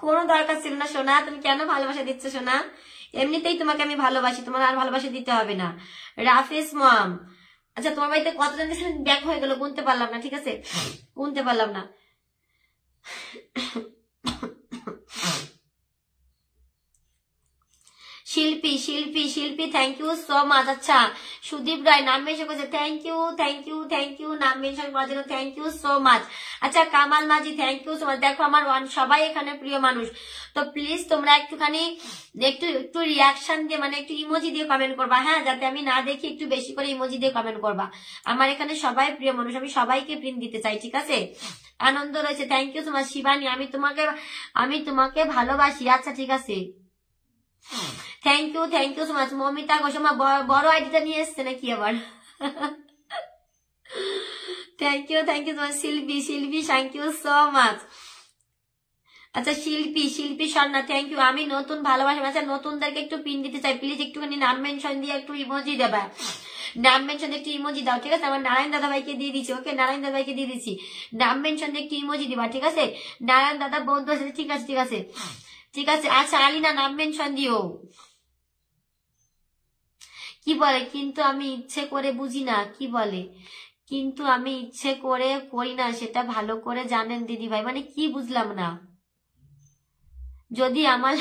কোনো দরকার ছিল না সোনা, তুমি কেন ভালোবাসা দিচ্ছ সোনা? এমনিতেই তোমাকে আমি ভালোবাসি, তোমার আর ভালোবাসা দিতে হবে না। রাফেজ মম, আচ্ছা তোমার বাড়িতে কতজন ব্যাক হয়ে গেল গুনতে পারলাম না, ঠিক আছে, গুনতে পারলাম না। শিল্পী শিল্পী শিল্পী থ্যাংক ইউ সো মাচ। আচ্ছা সুদীপ রায় নাম মেনশন করেছে, thank you thank you thank you নাম মেনশন করার জন্য থ্যাংক ইউ সো মাচ। আচ্ছা কামাল মাঝি থ্যাংক ইউ সো মাচ। দেখো আমার সবাই এখানে প্রিয় মানুষ, তো প্লিজ তোমরা একটুখানি একটু রিয়াকশন দিয়ে মানে একটু ইমোজি দিয়ে কমেন্ট করবা, হ্যাঁ, যাতে আমি না দেখি একটু বেশি করে ইমোজি দিয়ে কমেন্ট করবা। আমার এখানে সবাই প্রিয় মানুষ, আমি সবাইকে প্রিন্ট দিতে চাই, ঠিক আছে। আনন্দ রয়েছে thank you so much. Shibani আমি তোমাকে ভালোবাসি। আচ্ছা ঠিক আছে, thank you so much. Momita Ghosh আমার বড় আইডিটা নিয়ে এসছে নাকি আবার? Thank you so much. Shilpi thank you so much. আচ্ছা শিল্পী স্বর্ণা থ্যাংক ইউ। আমি নতুন ভালোবাসি। আচ্ছা নতুনদেরকে একটু পিন দিতে চাই, প্লিজ একটুখানি নাম মেনশন দিয়ে একটু ইমোজি দেবা, নাম মেনশন দিয়ে একটু ইমোজি দাও, ঠিক আছে। আমার নারায়ণ দাদা ভাইকে দিয়ে দিচ্ছি, ওকে নারায়ণ দাদা ভাইকে দিয়ে দিচ্ছি, নাম মেনশন দিয়ে একটু ইমোজি দিবা, ঠিক আছে। নারায়ণ দাদা বন্ধু আছে, ঠিক আছে ঠিক আছে ঠিক আছে। আচ্ছা আলিনা নাম মেনশন দিও। কি বলে কিন্তু আমি ইচ্ছে করে বুঝি না, কি বলে কিন্তু আমি ইচ্ছে করে করি না, সেটা ভালো করে জানেন দিদি ভাই, মানে কি বুঝলাম না। যদি আমার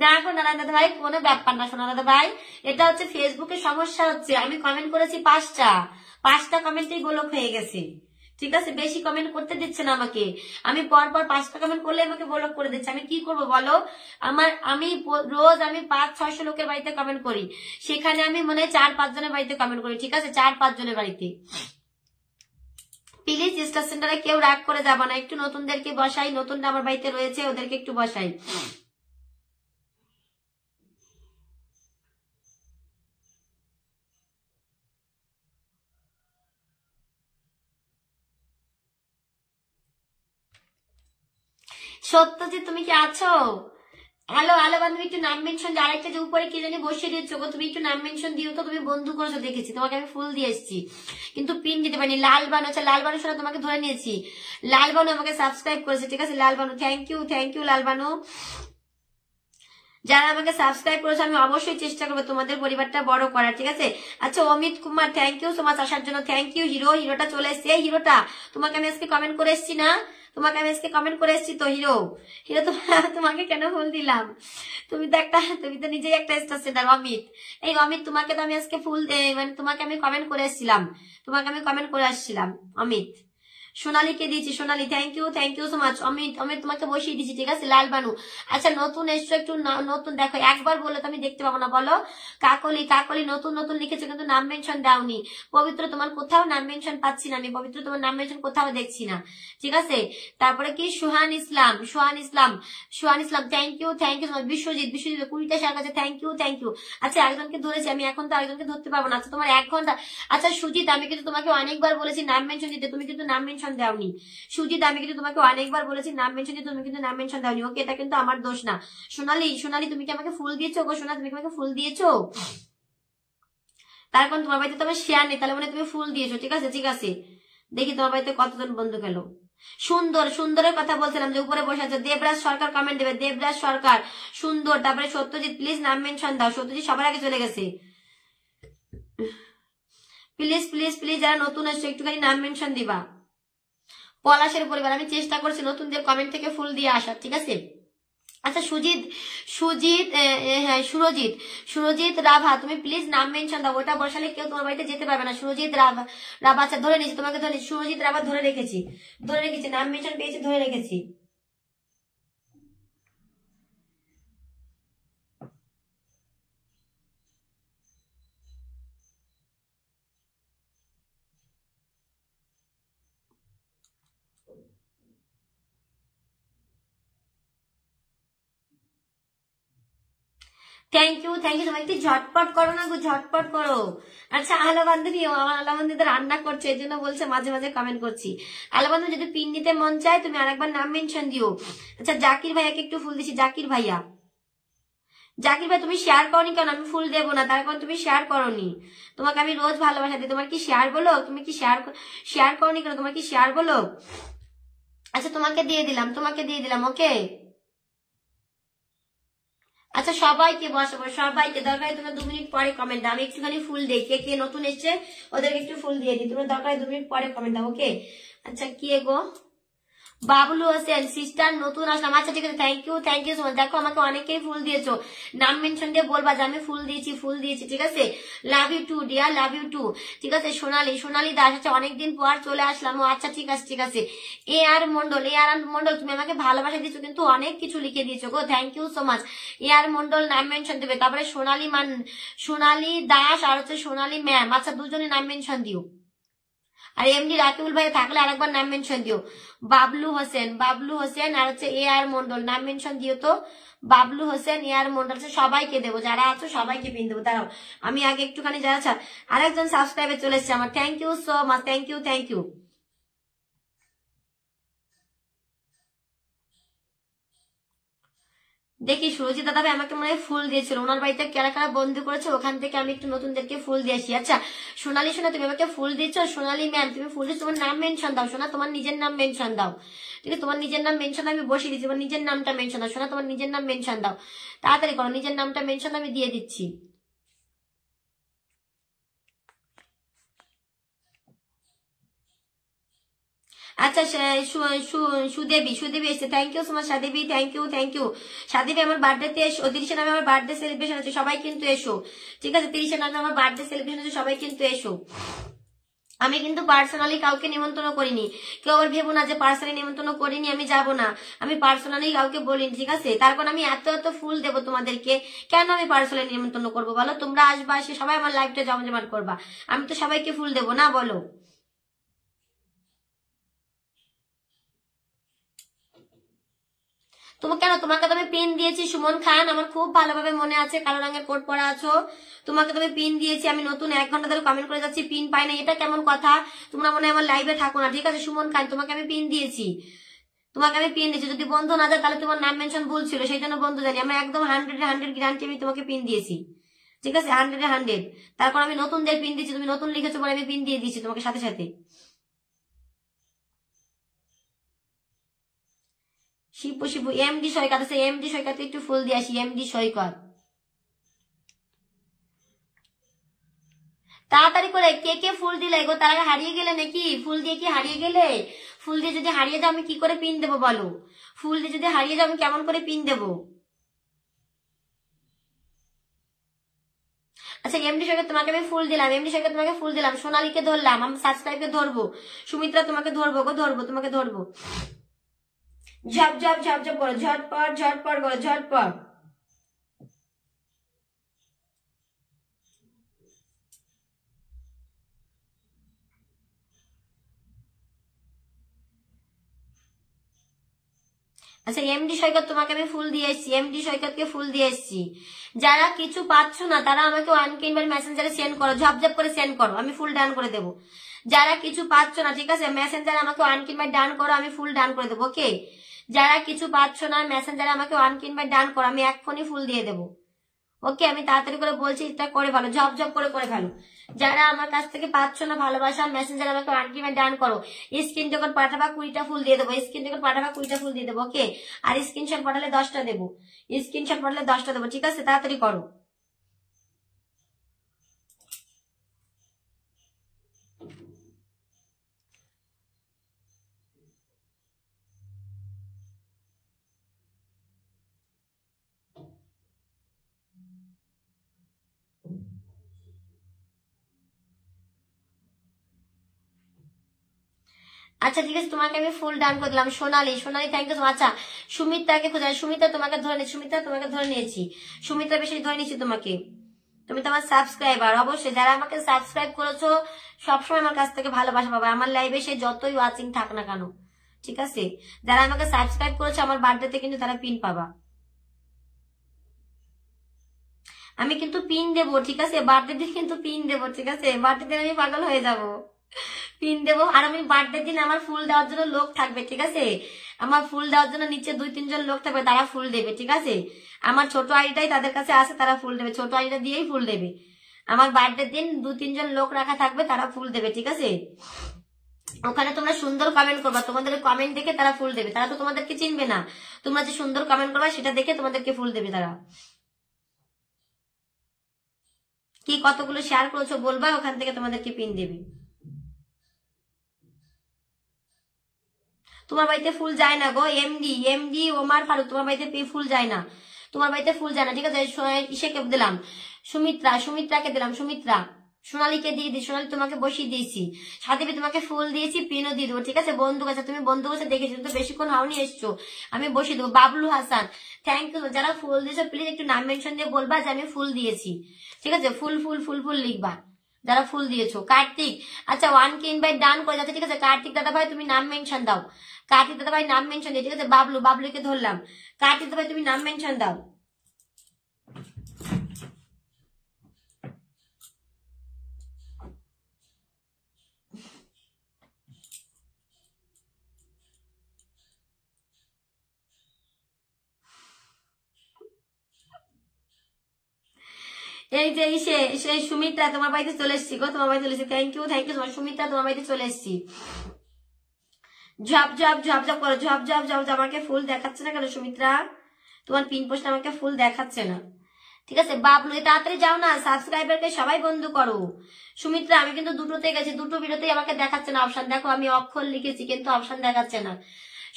না গো নারায়ণ দাদা ভাই কোনো ব্যাপার না, সোনা দাদা ভাই, এটা হচ্ছে ফেসবুকে সমস্যা হচ্ছে। আমি কমেন্ট করেছি 5টা কমেন্টেই গোলক হয়ে গেছে, ঠিক আছে। বেশি কমেন্ট করতে দিচ্ছে না আমাকে, আমি পরপর 5টা কমেন্ট করলে আমাকে ব্লক করে দিচ্ছে। আমি কি করব বলো? আমি রোজ 500-600 লোকের বাড়িতে কমেন্ট করি, সেখানে আমি মনে হয় 4-5 জনের বাড়িতে কমেন্ট করি, ঠিক আছে, 4-5 জনের বাড়িতে। প্লিজ স্টার সেন্টারে কেউ রাগ করে যাবো না, একটু নতুনদেরকে বসাই, নতুনরা আমার বাড়িতে রয়েছে ওদেরকে একটু বসাই। সত্যজিৎ তুমি কি আছো? আলো বান্ধবী একটু নাম মেনশন, আরেকটা যে উপরে কি জানি বসিয়ে দিচ্ছ গো, তুমি একটু নাম মেনশন দিও তো। তুমি বন্ধু করেছো দেখেছি, তোমাকে আমি ফুল দিয়ে এসেছি কিন্তু পিন দিতে পারিনি। লাল বানু, আচ্ছা লাল বানুর সাথে তোমাকে ধরে নিয়েছি। লাল বানু আমাকে সাবস্ক্রাইব করেছে, ঠিক আছে। লাল বানু থ্যাংক ইউ লাল বানু। যারা আমাকে সাবস্ক্রাইব করেছে আমি অবশ্যই চেষ্টা করবো তোমাদের পরিবারটা বড় করার, ঠিক আছে। আচ্ছা Amit Kumar thank you so much আসার জন্য, থ্যাংক ইউ। হিরোটা চলে এসছে, এই হিরোটা তোমাকে আমি আজকে কমেন্ট করে এসছি না, তোমাকে আমি আজকে কমেন্ট করে এসছি তো। হিরো তোমাকে কেন ফুল দিলাম? তুমি তো নিজেই একটা স্টার সেন্টার। এই অমিত তোমাকে তো আমি আজকে ফুল মানে তোমাকে আমি কমেন্ট করে এসেছিলাম, অমিত। সোনালীকে দিয়েছি, Sonali thank you so much. Amit তোমাকে বসিয়ে দিচ্ছি, ঠিক আছে। লাল বানু আচ্ছা নতুন এসছো, একটু নতুন দেখো, একবার বললে তো আমি দেখতে পাবো না, বলো। কাকলি নতুন লিখেছো কিন্তু নাম মেনশন দাওনি। পবিত্র তোমার কোথাও নাম মেনশন পাচ্ছি না আমি, পবিত্র তোমার নাম মেনশন কোথাও দেখছি না, ঠিক আছে। তারপরে কি Sohan Islam thank you so much. Biswajit 20টা শেয়ার কাছে থ্যাংক ইউ। আচ্ছা একজনকে ধরেছি আমি, এখন তো আরেকজনকে ধরতে পারবো না। আচ্ছা তোমার 1 ঘন্টা। আচ্ছা সুজিত আমি কিন্তু তোমাকে অনেকবার বলেছি নাম মেনশন দিতে, তুমি কিন্তু নাম মেনশন দাওনি। সুজিত আমি কিন্তু তোমাকে অনেকবার বলেছি নাম মেনশন দিতে, তুমি কিন্তু নাম মেনশন দাওনি। ওকে এটা কিন্তু আমার দোষ না। সোনালী তুমি কি আমাকে ফুল দিয়েছো গো? সোনা তুমি কি আমাকে ফুল দিয়েছো? তার কারণ তোমার বাড়িতে তো আমার শেয়ার নেই, তাহলে মানে তুমি ফুল দিয়েছো, ঠিক আছে। দেখি তোমার বাড়িতে কতজন বন্ধু গেল। সুন্দরের কথা বলছিলাম যে উপরে বসে আছে। দেবরাজ সরকার কমেন্ট দেবে, দেবরাজ সরকার সুন্দর। তারপরে সত্যজিৎ প্লিজ নাম মেনশন দাও, সত্যজিৎ সবার আগে চলে গেছে। প্লিজ যারা নতুন আসছে একটুখানি নাম মেনশন দিবা। পলাশের পরিবার আমি চেষ্টা করছি নতুনদের কমেন্ট থেকে ফুল দিয়ে আসার, ঠিক আছে। আচ্ছা সুরজিৎ রাভা তুমি প্লিজ নাম মেনশন দাও, ওটা বসালে কেউ তোমার বাড়িতে যেতে পারবে না। সুরজিৎ রাভা আচ্ছা ধরে নিয়েছি তোমাকে, সুরজিৎ রাভা ধরে রেখেছি, নাম মেনশন পেয়েছি, ধরে রেখেছি। থ্যাংক ইউ তোমার একটু ঝটপট করো না গো, ঝটপট করো। আচ্ছা আলো বান্ধবী, আমার আলো বান্ধবী তো রান্না করছে এই জন্য বলছে মাঝে মাঝে কমেন্ট করছি। আলো বান্ধবী যদি পিন নিতে মন চায় তুমি আরেকবার নাম মেনশন দিও। আচ্ছা জাকির ভাইয়াকে একটু ফুল দিছি। জাকির ভাই তুমি শেয়ার করনি কেন? আমি ফুল দেবো না তার কারণ তুমি শেয়ার করনি। তোমাকে আমি রোজ ভালোবাসা দিই, তোমার কি শেয়ার বলো? তুমি কি শেয়ার করনি কেন? তোমার কি শেয়ার বলো? আচ্ছা তোমাকে দিয়ে দিলাম ওকে। আচ্ছা সবাইকে বসাবো, সবাইকে দরকার তুমি 2 মিনিট পরে কমেন্ট দাও, আমি একটুখানি ফুল দিই। কে নতুন এসছে ওদেরকে একটু ফুল দিয়ে দিই, তুমি দরকার 2 মিনিট পরে কমেন্ট দাও, ওকে। আচ্ছা কি গো বাবলু হোসেন সিস্টার নতুন আসলাম, আচ্ছা ঠিক আছে, থ্যাংক ইউ সো মাচ। দেখো আমাকে অনেকেই ফুল দিয়েছো, নাম মেনশন দিয়ে বলবা যে আমি ফুল দিয়েছি, ঠিক আছে। Love you too dear, love you too. ঠিক আছে, সোনালী দাস, আচ্ছা অনেকদিন পর চলে আসলাম, ও আচ্ছা ঠিক আছে। এ আর মন্ডল তুমি আমাকে ভালোবাসা দিয়েছো কিন্তু অনেক কিছু লিখে দিয়েছো গো, থ্যাংক ইউ সো মাচ। এ আর মন্ডল নাম মেনশন দেবে, তারপরে সোনালী দাস আর হচ্ছে সোনালী ম্যাম, আচ্ছা দুজনে নাম মেনশন দিও। আর এমডি রাকিবুল ভাই থাকলে আরেকবার নাম মেনশন দিও। বাবলু হোসেন আর হচ্ছে এ আর মন্ডল নাম মেনশন দিও তো। বাবলু হোসেন, এ আর মন্ডল, সবাইকে দেবো, যারা আছো সবাইকে পিন দেবো। দাঁড়াও আমি আগে একটুখানি যারা আরেকজন সাবস্ক্রাইবে চলে এসছে আমার, thank you so much, thank you. দেখি সুরজিৎ দাদা ভাই আমাকে মনে হয় ফুল দিয়েছিল, ওনার বাড়িতে কারা কারা বন্ধু করেছে, ওখান থেকে আমি একটু নতুনদেরকে ফুল দিয়েছি। আচ্ছা সোনালী সোনা তুমি আমাকে ফুল দিচ্ছ, সোনালী ম্যাম তুমি ফুল দিচ্ছ, তোমার নাম মেনশন দাও সোনা, তোমার নিজের নাম মেনশন দাও, ঠিক আছে। তোমার নিজের নাম মেনশন আমি বসিয়ে দিচ্ছি, তোমার নিজের নামটা মেনশন দাও সোনা, তোমার নিজের নাম মেনশন দাও, তাড়াতাড়ি করো, নিজের নামটা মেনশন আমি দিয়ে দিচ্ছি। আচ্ছা সুদেবী এসছে, thank you so much Sadebi, thank you. Sadebi আমার বার্থডেতে এসো, 30শে নামে আমার বার্থডে সেলিব্রেশন আছে, সবাই কিন্তু এসো, ঠিক আছে। 30শে নামে আমার বার্থডে সেলিব্রেশন আছে, সবাই কিন্তু এসো। আমি কিন্তু পার্সোনালি কাউকে নিমন্ত্রণ করিনি, কেউ আবার ভেবো না যে পার্সোনালি নিমন্ত্রণ করিনি আমি যাব না, আমি পার্সোনালি কাউকে বলিনি, ঠিক আছে। তারপর আমি এত ফুল দেবো তোমাদেরকে, কেন আমি পার্সোনালি নিমন্ত্রণ করবো বলো? তোমরা আসবা, এসে সবাই আমার লাইফটা জমজমাট করবা, আমি তো সবাইকে ফুল দেবো না, বলো। তোমাকে তো আমি পিন দিয়েছি সুমন খান, আমার খুব ভালোভাবে মনে আছে, কালো রঙের কোট পরা আছো, তোমাকে তো আমি পিন দিয়েছি। আমি নতুন 1 ঘন্টা ধরে কমেন্ট করে যাচ্ছি পিন পাই না, এটা কেমন কথা? তোমরা মনে হয় আমার লাইভে থাকো না, ঠিক আছে। সুমন খান তোমাকে আমি পিন দিয়েছি, যদি বন্ধু না যায় তাহলে তোমার নাম মেনশন ভুল ছিল, সেই জন্য বন্ধু জানি, আমরা একদম 100 গ্যারান্টি আমি তোমাকে পিন দিয়েছি, ঠিক আছে, 100 তারপর আমি নতুনদের পিন দিচ্ছি, তুমি নতুন লিখেছো বলে আমি পিন দিয়ে দিচ্ছি তোমাকে সাথে সাথে। শিবু এমডি সৈকত আছে, এমডি সৈকত একটু ফুল দিয়ে আসি, এমডি সৈকত তাড়াতাড়ি করে। কে কে ফুল দিলে গো? তার আগে হারিয়ে গেলে নাকি? ফুল দিয়ে কি হারিয়ে গেলে? ফুল দিয়ে যদি হারিয়ে যাও আমি কি করে পিন দেবো বলো? ফুল দিয়ে যদি হারিয়ে যাও আমি কেমন করে পিন দেবো? আচ্ছা এমডি সৈকত তোমাকে আমি ফুল দিলাম, সোনালীকে ধরলাম, আমি সাবস্ক্রাইবকে ধরবো, সুমিত্রা তোমাকে ধরবো গো, তোমাকে ধরবো। ঝপ করো, ঝটপট করো, ঝটপট। আচ্ছা এমডি সৈকত তোমাকে আমি ফুল দিয়ে এসেছি, এমডি সৈকতকে ফুল দিয়ে এসেছি। যারা কিছু পাচ্ছ না তারা আমাকে ওয়ানকিনবার মেসেঞ্জারে সেন্ড করো, ঝপঝপ করে সেন্ড করো, আমি ফুল ডান করে দেবো। যারা কিছু পাচ্ছ না, ঠিক আছে, মেসেঞ্জারে আমাকে ওয়ানকিনবার ডান করো, আমি ফুল ডান করে দেবো, ওকে। যারা কিছু পাচ্ছ না মেসেঞ্জারে আমাকে ওয়ানকিনবার ডান করো, আমি এক্ষুনি ফুল দিয়ে দেবো, ওকে। আমি তাড়াতাড়ি করে বলছি, এটা করে ভালো, ঝপঝপ করে ভালো। যারা আমার কাছ থেকে পাচ্ছ না ভালোবাসা, মেসেঞ্জার আমাকে আনকিমেন্ট ডান করো, স্ক্রিন যখন পাঠাবা 20টা ফুল দিয়ে দেবো, ওকে। আর স্ক্রিনশট পাঠালে 10টা দেবো, ঠিক আছে, তাড়াতাড়ি করো। আচ্ছা ঠিক আছে, তোমাকে আমি ফুল ডান করে দিলাম। সোনালী থ্যাংক ইউ। আচ্ছা সুমিত্রাকে খোঁজা, সুমিত্রা তোমাকে ধরে নিয়েছি, সুমিত্রা বেশি ধরে নিয়েছি তোমাকে। তুমি তো আমার সাবস্ক্রাইবার, অবশ্যই যারা আমাকে সাবস্ক্রাইব করেছো সবসময় আমার কাছ থেকে ভালোবাসা পাবে, আমার লাইভে সে যতই ওয়াচিং থাক না কেন, ঠিক আছে। যারা আমাকে সাবস্ক্রাইব করেছো আমার বার্থডেতে কিন্তু তারা পিন পাবা, আমি কিন্তু পিন দেবো, ঠিক আছে, বার্থডে দিন কিন্তু পিন দেবো, ঠিক আছে, বার্থডে দিন আমি পাগল হয়ে যাবো, পিন দেবো। আর আমি বার্থডে দিন আমার ফুল দেওয়ার জন্য লোক থাকবে, ঠিক আছে, আমার ফুল দেওয়ার জন্য নিচে 2-3 জন লোক থাকবে, তারা ফুল দেবে, ঠিক আছে। আমার ছোট আইডিটাই তাদের কাছে আছে, তারা ফুল দেবে, ছোট আইডিটা দিয়েই ফুল দেবে। আমার বার্থডে দিন 2-3 জন লোক রাখা থাকবে, তারা ফুল দেবে, ঠিক আছে। ওখানে তোমরা সুন্দর কমেন্ট করবা, তোমাদের কমেন্ট দেখে তারা ফুল দেবে, তারা তো তোমাদেরকে চিনবে না, তোমরা যে সুন্দর কমেন্ট করবা সেটা দেখে তোমাদেরকে ফুল দেবে তারা। কি কতগুলো শেয়ার করেছো বলবা, ওখান থেকে তোমাদেরকে পিন দেবে। তোমার বাড়িতে ফুল যায় না গো। এমডি ওমার ফারুক, তোমার বাড়িতে ফুল যায় না, তোমার বাড়িতে ফুল যায় না। ঠিক আছে, ইসেকে দিলাম, সুমিত্রাকে দিলাম, সুমিত্রা, সোনালীকে দিয়ে দিই, সোনালী তোমাকে বসিয়ে দিয়েছি, সাথে তোমাকে ফুল দিয়েছি, পিনও দিয়ে দেবো। ঠিক আছে, বন্ধু কাছে তুমি বন্ধু কাছে দেখেছি, তুমি তো বেশিক্ষণ হাওনি এসছো, আমি বসিয়ে দেবো। Bablu Hasan, thank you. যারা ফুল দিয়েছো প্লিজ একটু নাম মেনশন দিয়ে বলবা যে আমি ফুল দিয়েছি। ঠিক আছে, ফুল ফুল ফুল ফুল লিখবা যারা ফুল দিয়েছো। কার্তিক, আচ্ছা 1K ইনভাইট ডান করে যাচ্ছে। ঠিক আছে, কার্তিক দাদা ভাই তুমি নাম মেনশন দাও, কার্তিক দাদা ভাই নাম মেনশন দিয়ে। ঠিক আছে, বাবলুকে ধরলাম, কার্তিক দাদা ভাই তুমি নাম মেনশন দাও। এই যে সেই সুমিত্রা, তোমার বাড়িতে চলে এসছি গো, তোমার বাড়িতে চলে এসছি। থ্যাংক ইউ তোমার সুমিত্রা, তোমার বাড়িতে চলে এসছি। ঝপ ঝপ ঝপ ঝপ করো, ঝপ ঝপ ঝপ ঝপ। আমাকে ফুল দেখাচ্ছে না কেন সুমিত্রা? তোমার পিন পোস্ট আমাকে ফুল দেখাচ্ছে না। ঠিক আছে বাবলু, তাড়াতাড়ি যাও না, সাবস্ক্রাইবারকে সবাই বন্ধ করো। সুমিত্রা, আমি কিন্তু দুটোতে গেছি, দুটো ভিডিওতেই আমাকে দেখাচ্ছে না অপশন। দেখো আমি অক্ষর লিখেছি কিন্তু অপশন দেখাচ্ছে না।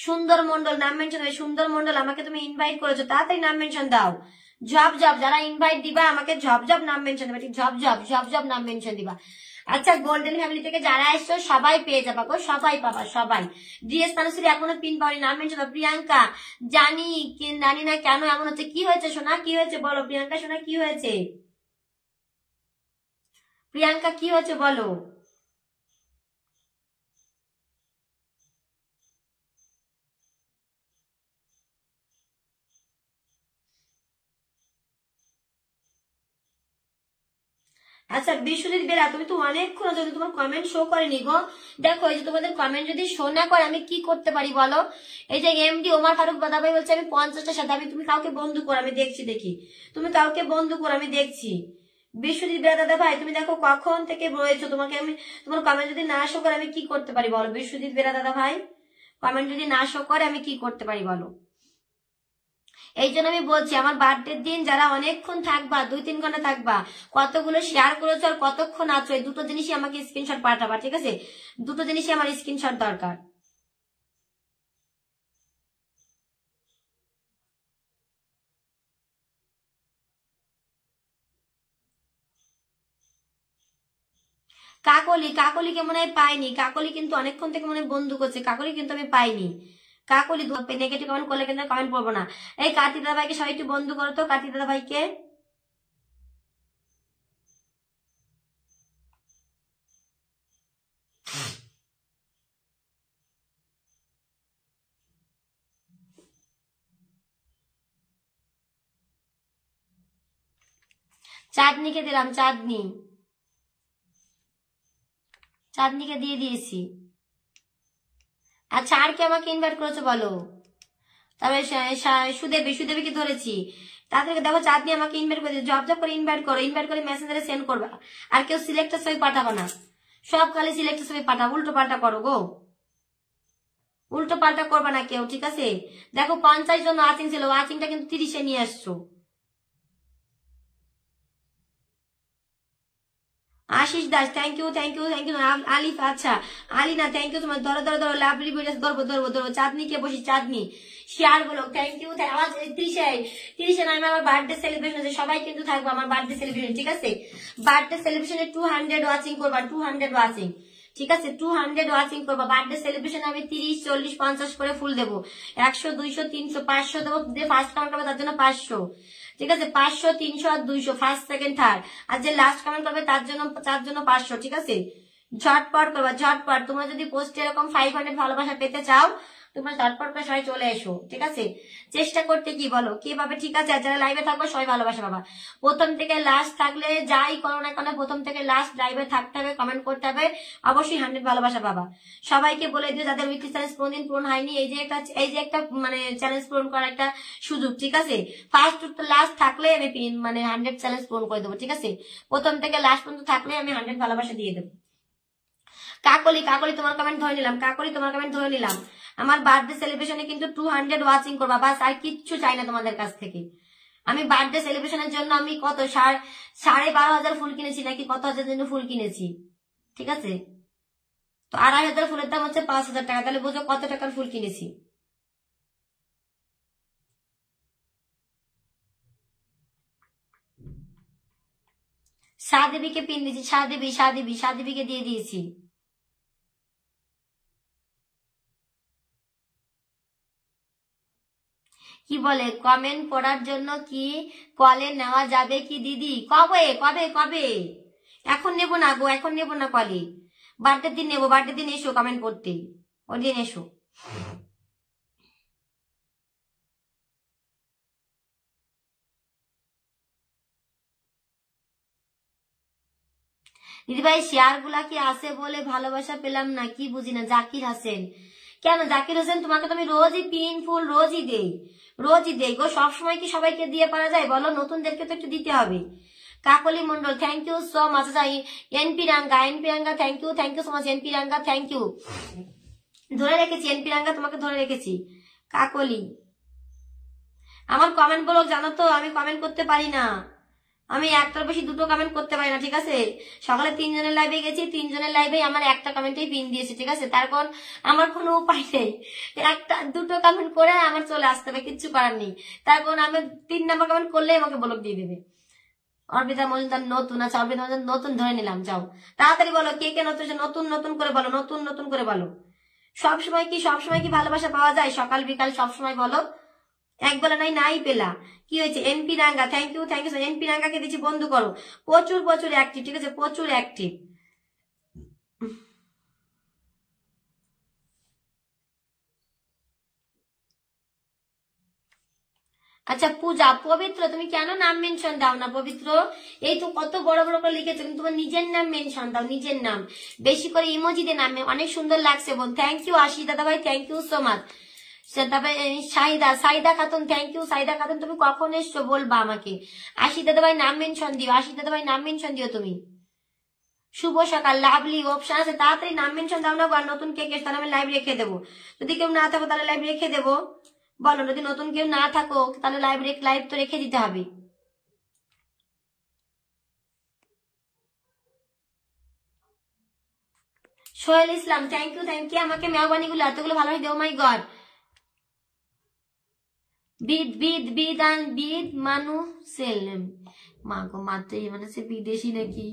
সুন্দর মন্ডল নাম মেনশন, সুন্দর মন্ডল আমাকে তুমি ইনভাইট করেছো, তাড়াতাড়ি নাম মেনশন দাও। ঝপ ঝপ, যারা ইনভাইট দিবা আমাকে ঝপ ঝপ নাম মেনশন দিবা। ঠিক, ঝপ ঝপ ঝপ ঝপ নাম মেনশন দিবা। আচ্ছা, গোল্ডেন ফ্যামিলি থেকে যারা এসছো সবাই পেয়ে যাবা গো, সবাই পাবা, সবাই। ডিএস তানুশ্রী এখনো পিন পাওনি, নাম মেনশন। প্রিয়াঙ্কা, জানি না কেন এমন হচ্ছে, কি হয়েছে সোনা, কি হয়েছে বলো? প্রিয়াঙ্কা সোনা কি হয়েছে? প্রিয়াঙ্কা কি হয়েছে বলো? আচ্ছা বিশ্বজিৎ বেরা, তুমি তো অনেকক্ষণ যদি তোমার কমেন্ট শো করেনি গো। দেখো এই যে তোমাদের কমেন্ট যদি শো না করে আমি কি করতে পারি বলো? এই যে এমডি ওমার ফারুক দাদাভাই বলছে আমি 50টার সাথে, তুমি কাউকে বন্ধু করো, আমি দেখছি, তুমি কাউকে বন্ধু করো, আমি দেখছি। বিশ্বজিৎ বেরা দাদা ভাই তুমি দেখো কখন থেকে রয়েছো, তোমাকে আমি, তোমার কমেন্ট যদি না শো করে আমি কি করতে পারি বলো? বিশ্বজিৎ বেরা দাদা ভাই কমেন্ট যদি না শো করে আমি কি করতে পারি বলো? এই জন্য আমি বলছি আমার বার্থডের দিন যারা অনেকক্ষণ থাকবা, 2-3 ঘন্টা থাকবা, কতগুলো শেয়ার করেছো আর কতক্ষণ আছো, এই দুটো জিনিসই আমাকে স্ক্রিনশট পাঠাবা। ঠিক আছে, দুটো জিনিসই আমার স্ক্রিনশট দরকার। কাকলিকে মনে হয় পাইনি, কাকলি কিন্তু অনেকক্ষণ থেকে মনে হয় বন্ধু করছে, কাকলি কিন্তু আমি পাইনি। কাকলি নেগেটিভ কমেন্ট করলে কিন্তু কমেন্ট করবো না। এই কার্তিক দাদা ভাইকে সবাই একটু বন্ধু করো তো, কার্তিক দাদা ভাইকে। চাঁদনিকে দিলাম, চাঁদনিকে দিয়ে দিয়েছি। আচ্ছা আর কে আমাকে ইনভাইট করেছো বলো? তারপরে সুদেবীকে ধরেছি, তাদেরকে দেখো চাঁদনি আমাকে ইনভাইট করে, জব করে ইনভাইট করে মেসেঞ্জারে সেন্ড করবা। আর কেউ সিলেক্টের ছবি পাঠাবো না, সব খালি সিলেক্টের ছবি পাঠাবো, উল্টো পাল্টা করো গো, উল্টো পাল্টা করবা না কেউ। ঠিক আছে, দেখো 50 জন ওয়াচিং ছিল, ওয়াচিংটা কিন্তু 30-এ নিয়ে আসছো। আশিস দাস, থ্যাংক ইউ আলিফ, আচ্ছা আলিনা থ্যাংক ইউ তোমার। ধরো ধরো ধরো, লাভলি বইটা ধরবো। চাঁদনিকে বসি, চাঁদনি শেয়ার বলো, থ্যাংক ইউ। আমার 30-এ নামে আমার বার্থডে সেলিব্রেশন আছে, সবাই কিন্তু থাকবো আমার বার্থডে সেলিব্রেশন। ঠিক আছে, বার্থডে সেলিব্রেশনে 200 ওয়াচিং করবা, 200 ওয়াচিং। ঠিক আছে, 200 ওয়াচিং করবা। বার্থডে সেলিব্রেশন আমি 30, 40, 50 করে ফুল দেবো, 100, 200, 300, 500 দেবো। ফার্স্ট কাউন্ট করবে তার জন্য 500। ঠিক আছে, 500, 300 আর 200, ফার্স্ট সেকেন্ড থার্ড। আর যে লাস্ট কমেন্ট করবে তার জন্য 500। ঠিক আছে, ঝটপট করবা, ঝটপট। তোমরা যদি পোস্টে এরকম 500 ভালোবাসা পেতে চাও, তোমরা ঝটপট করে সবাই চলে এসো। ঠিক আছে, চেষ্টা করতে কি বলো কিভাবে? ঠিক আছে, আর যারা লাইভে থাকবো সবাই ভালোবাসা পাবা। প্রথম থেকে লাস্ট থাকলে যাই করো না কেন, প্রথম থেকে লাস্ট লাইভে থাকতে হবে, কমেন্ট করতে হবে, অবশ্যই 100 ভালোবাসা পাবা। সবাইকে বলে দিও যাদের উইকলি চ্যালেঞ্জ কোনদিন পূরণ হয়নি, এই যে একটা মানে চ্যালেঞ্জ পূরণ করার একটা সুযোগ। ঠিক আছে, ফার্স্ট টু লাস্ট থাকলে আমি 100 চ্যালেঞ্জ পূরণ করে দেবো। ঠিক আছে, প্রথম থেকে লাস্ট পর্যন্ত থাকলে আমি 100 ভালোবাসা দিয়ে দেবো। কাকলি তোমার কমেন্ট ধরে নিলাম, আমার বার্থডে সেলিব্রেশনে কিন্তু 200 ওয়াচিং করবা, বাস আর কিচ্ছু চাই না তোমাদের কাছ থেকে। আমি বার্থডে সেলিব্রেশনের জন্য আমি কত 12,500 ফুল কিনেছি, নাকি কত হাজার জন্য ফুল কিনেছি। ঠিক আছে, তো 2,500 ফুলের দাম হচ্ছে 5,000 টাকা, তাহলে বোঝো কত টাকার ফুল কিনেছি। শাহদেবীকে পিন দিয়েছি, শাহদেবীকে দিয়ে দিয়েছি। কি বলে কমেন্ট পড়ার জন্য কি কলে নেওয়া যাবে কি দিদি? কবে কবে কবে? এখন নেবো না গো, এখন নেবো না কলে, বার্থডে দিন নেবো, বার্থডে দিন এসো কমেন্ট করতে, ওই দিন এসো। দিদিভাই শেয়ার গুলা কি আসে বলে ভালোবাসা পেলাম না, কি বুঝি না। জাকির হোসেন, কেন জাকির হোসেন? তোমাকে তো আমি রোজই পিন ফুল রোজই দেই গো, সবসময় কি সবাইকে দিয়ে পারা যায় বলো? নতুনদেরকে তো একটু দিতে হবে। Kakoli Mondal thank you so much. আচ্ছা NP Ranga thank you so much. NP Ranga thank you, ধরে রেখেছি এনপি রাঙ্গা, তোমাকে ধরে রেখেছি। কাকলি, আমার কমেন্ট বলো, জানো তো আমি কমেন্ট করতে পারি না, আমি একটার বেশি দুটো কমেন্ট করতে পারি না, ঠিক আছে? সকালে 3 জনের লাইভে গেছি, 3 জনের লাইভে আমার একটা কমেন্টেই পিন দিয়েছে, ঠিক আছে? তার কারণ আমার কোনো উপায় নেই, একটা দুটো কমেন্ট করে আমার চলে আসতে হবে, কিচ্ছু করার নেই। তার কারণ আমি 3 নাম্বার কমেন্ট করলে আমাকে ব্লক দিয়ে দেবে। অর্পিতা মজুমদার নতুন, আচ্ছা অর্পিতা মজুমদার নতুন ধরে নিলাম, যাও তাড়াতাড়ি বলো কে কে নতুন, নতুন নতুন করে বলো, নতুন নতুন করে বলো। সবসময় কি ভালোবাসা পাওয়া যায় সকাল বিকাল সবসময় বলো? এক বেলা নাই পেলা, কি হয়েছে? NP Ranga thank you NP রাঙ্গাকে দিচ্ছি বন্ধু করো, প্রচুর অ্যাক্টিভ, ঠিক আছে? প্রচুর অ্যাক্টিভ। আচ্ছা পূজা, পবিত্র তুমি কেন নাম মেনশন দাও না পবিত্র? এই তো কত বড় বড় করে লিখেছো, কিন্তু তোমার নিজের নাম মেনশন দাও, নিজের নাম বেশি করে ইমোজি দিয়ে নামে, অনেক সুন্দর লাগছে বোন। থ্যাংক ইউ আশিস দাদা ভাই, থ্যাংক ইউ সো মাচ। তারপরে সাইদা খাতুন থ্যাংক ইউ। সাইদা খাতুন তুমি কখন এসছো বলবা আমাকে। আশিস দাদা ভাই নাম মেনশন দিও, আশিস দাদা ভাই নাম মেনশন দিও তুমি। শুভ সকাল লাভলি অপশন আছে, তাড়াতাড়ি নাম মেনশন দাও না, আর নতুন কে কে, তাহলে আমি লাইভ রেখে দেবো। যদি কেউ না থাকো তাহলে লাইভ রেখে দেবো, বলো যদি নতুন কেউ না থাকো তাহলে লাইভ তো রেখে দিতে হবে। সোহেল ইসলাম থ্যাংক ইউ আমাকে মেহরবানি গুলো এতগুলো ভালোবাসি দেও, মাই গড। বিদ মানু সেলেম, মা গো মাত্রই মানে সে বিদেশি নাকি?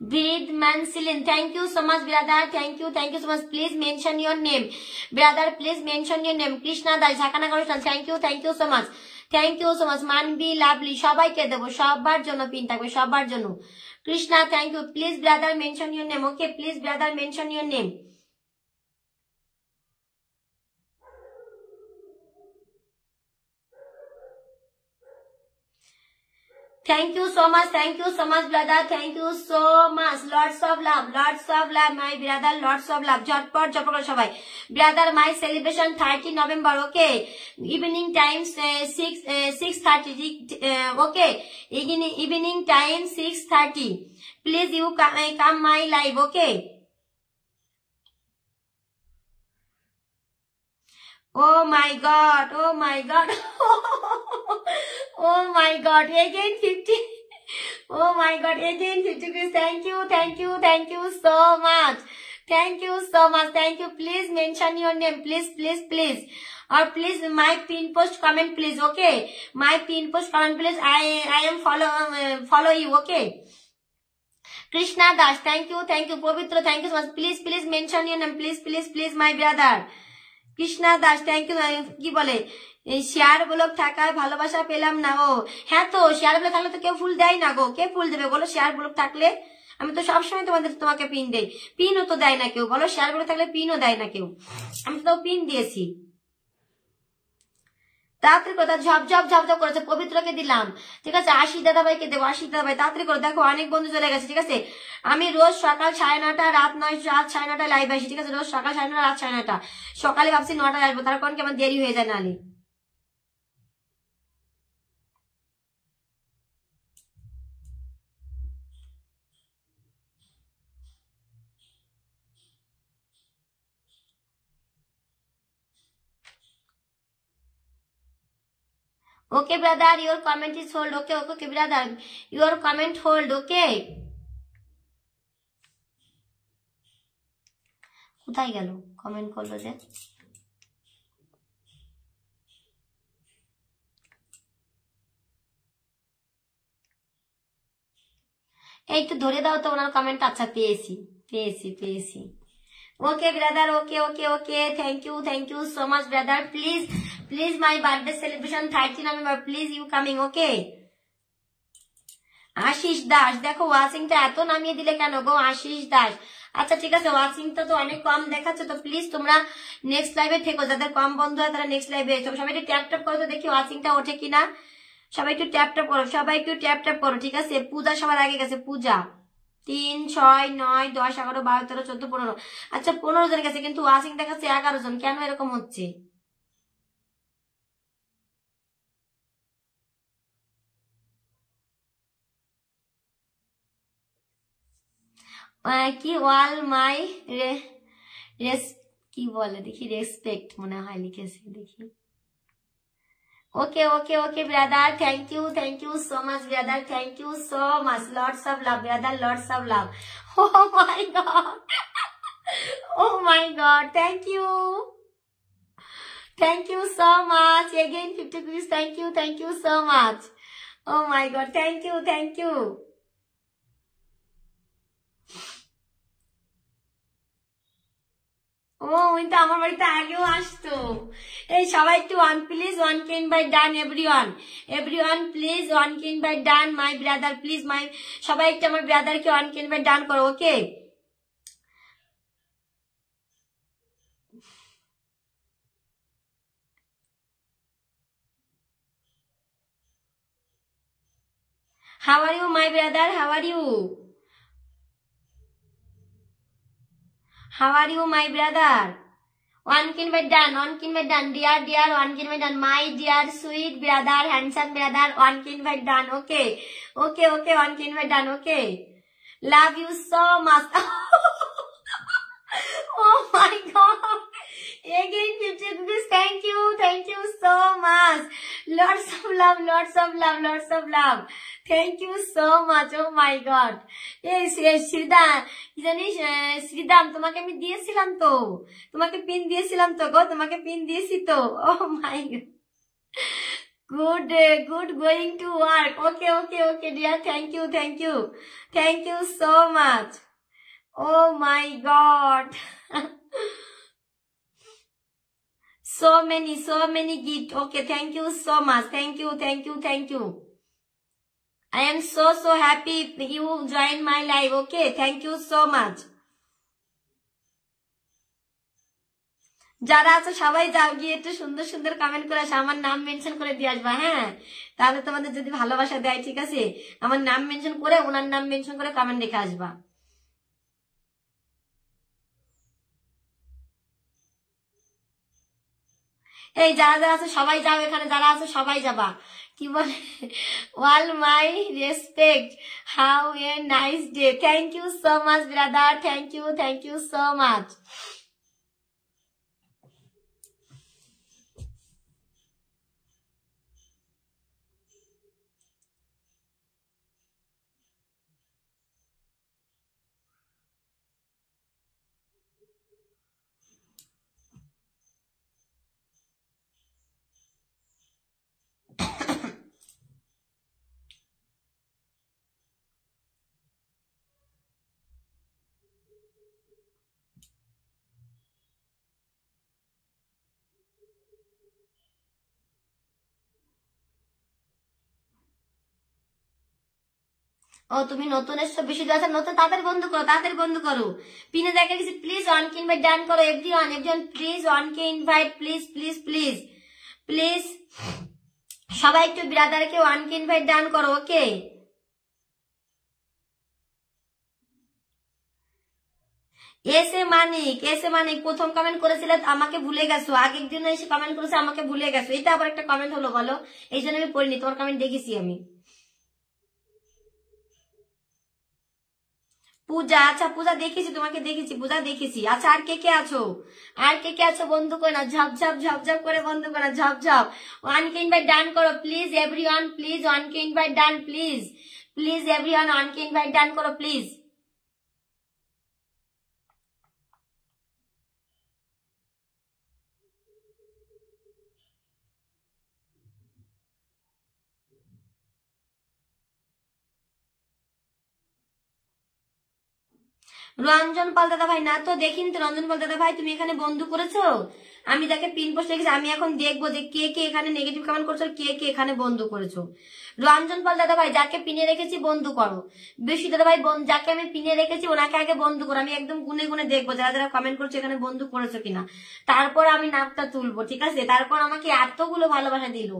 Breathe Mansilin, thank you so much brother, thank you so much. Please mention your name brother, please mention your name. Krishna Dal ঝাকানা অনুষ্ঠান thank you so much, Manabi Lovely সবাইকে দেবো, সবার জন্য পিন থাকবে, সবার জন্য। Krishna thank you, please brother mention your name, okay please brother mention your name. Thank you so much brother, thank you so much. Lots of love my brother, lots of love. ঝটপট সবাই brother, my celebration 30 November, okay? Evening time 6:30, okay? Evening time 6:30. Please you come my live, okay? Oh my god oh my god again 50. Oh my god, again 50. Thank you so much, thank you. Please mention your name, please, or please my pin post comment please, okay? My pin post comment please, I am follow you, okay? Krishna Das thank you. Pavitra thank you so much. Please mention your name, please my brother. Krishna Das thank you. কি বলে শেয়ার ব্লক থাকায় ভালোবাসা পেলাম না। ও হ্যাঁ, তো শেয়ার ব্লক থাকলে তো কেউ ফুল দেয় না গো, কে ফুল দেবে বলো? শেয়ার ব্লক থাকলে আমি তো সবসময় তোমাকে পিন দেই, পিনও তো দেয় না কেউ বলো? শেয়ার ব্লক থাকলে পিনও দেয় না কেউ, আমি তো পিন দিয়েছি। তাড়াতাড়ি করে ঝপ করেছে, পবিত্রকে দিলাম, ঠিক আছে? আশিস দাদা ভাইকে দেবো, আশিস দাদা ভাই তাড়াতাড়ি করে, দেখো অনেক বন্ধু চলে গেছে, ঠিক আছে? আমি রোজ সকাল 9:30 রাত 9:30 লাইভ আসি, ঠিক আছে? রোজ সকাল 9:30 রাত 9:30, সকালে ভাবছি 9টায় আসবো, তার কারণ কি আমার দেরি হয়ে যায় নালে। Okay, brother, your comment is hold. Okay, okay, brother, your comment hold. Okay. কোথায় গেল কমেন্ট করলো যে? এই একটু ধরে দাও তো ওনার কমেন্ট। আচ্ছা, পেয়েছি পেয়েছি পেয়েছি। Okay brother, okay okay okay, thank you so much brother. Please please my birthday celebration 30 November, please you coming. Okay, Ashis Das, দেখো ওয়াচিংটা এত নামিয়ে দিলে কেন গো আশিস দাস? আচ্ছা ঠিক আছে, ওয়াচিংটা তো অনেক কম দেখাচ্ছে, তো প্লিজ তোমরা নেক্সট লাইভে থেকো। যাদের কম বন্ধ হয় তারা নেক্সট লাইভে এসো। সবাই একটু ট্যাপ ট্যাপ করো তো দেখি ওয়াচিংটা ওঠে কিনা। সবাই একটু ট্যাপ ট্যাপ করো, সবাই একটু ট্যাপ ট্যাপ করো, ঠিক আছে? পূজা সবার আগে গেছে, পূজা 3, 6, 9, 10, 11, 12, 13, 14, 15। আচ্ছা 15 জন গেছে, কিন্তু ওয়াচিং দেখাচ্ছে 11 জন। কেন এরকম হচ্ছে? কি ওয়াল মাই কি বলে দেখি, রেসপেক্ট মনে হয় লিখেছে, দেখি। Okay okay okay brother, thank you so much brother, thank you so much, lots of love brother, lots of love. Oh my god, oh my god, thank you so much again 50 rupees, thank you so much. Oh my god, thank you. ও উনি তো আমার বাড়িতে আগেও আসতো। এই সবাই একটু ওয়ান প্লিজ, ওয়ান কে invite done, everyone please one কে invite done, my brother please, সবাই একটু আমার ব্রাদারকে ওয়ান কে ইনভাইট ডান করো। ওকে, how are you my brother, how are you my brother? One can be done, dear, one can be done, my dear sweet brother, handsome brother, one can be done. Okay, one can be done. Okay, love you so much. Oh my god, again 50 rupees, thank you so much, lots of love, thank you so much. Oh my god, এই শ্রীদাম, কি জানিস শ্রীদাম, তোমাকে আমি দিয়েছিলাম তো, তোমাকে পিন দিয়েছিলাম তো গো, তোমাকে পিন দিয়েছি তো। ও my god, good going to work. Okay dear, thank you so much. Oh my god. so many gift. Okay, thank you so much, thank you. I am so happy you joined my live. Okay, thank you so much. যারা আছে সবাই যাও, গিয়ে একটু সুন্দর সুন্দর কমেন্ট করে আসো, আমার নাম মেনশন করে দিয়ে আসবা। হ্যাঁ, তাহলে তোমাদের যদি ভালোবাসা দেয়, ঠিক আছে, আমার নাম মেনশন করে, ওনার নাম মেনশন করে কমেন্ট দেখে আসবা। এই যারা আছে সবাই যাও, এখানে যারা আছে সবাই যাবা। কি বলে, well my respect, how a nice day, thank you so much brother, thank you so much. ও তুমি নতুন এসছো, বেশি আছে নতুন, তাদের বন্ধু করো, পিনে দেখা গেছে। প্লিজ ওয়ান কে ইনভাইট ডান করো, একজন প্লিজ ওয়ান কে ইনভাইট, প্লিজ সবাই একটু ব্রাদারকে ওয়ান কে ইনভাইট ডান করো। ওকে, এসে মানিক প্রথম কমেন্ট করেছিল, আমাকে ভুলে গেছো, আগের দিন এসে কমেন্ট করেছে, আমাকে ভুলে গেছো। এটা আবার একটা কমেন্ট হলো বলো? এই জন্য আমি পড়িনি, তোমার কমেন্ট দেখেছি আমি। পূজা, আচ্ছা পূজা দেখেছি, তোমাকে দেখেছি, পূজা দেখেছি। আচ্ছা আর কে কে আছো, আর কে কে আছো বন্ধ করে না, ঝপ ঝপ ঝপ ঝপ করে বন্ধ করে, ঝপ ঝপ। ওয়ানকে ইনভাইট ডান করো প্লিজ এভরিওয়ান, প্লিজ ওয়ানকে invite done, please please everyone ওয়ানকে ইনভাইট ডান করো প্লিজ। রঞ্জন পাল দাদা ভাই, না তো দেখিনি তো। রঞ্জন পাল দাদা ভাই তুমি এখানে বন্ধু করেছো? আমি তাকে পিন পোস্ট রেখেছি, আমি এখন দেখবো যে কে কে এখানে নেগেটিভ কমেন্ট করছো, কে কে এখানে বন্ধু করেছো। রঞ্জন পাল দাদা ভাই যাকে পিনে রেখেছি বন্ধু করো। বেশি দাদা ভাই যাকে আমি পিনে রেখেছি ওনাকে আগে বন্ধু করো। আমি একদম গুনে গুনে দেখবো যারা যারা কমেন্ট করছো এখানে বন্ধু করেছো কিনা, তারপর আমি নামটা তুলবো, ঠিক আছে? তারপর আমাকে এতগুলো ভালোবাসা দিল,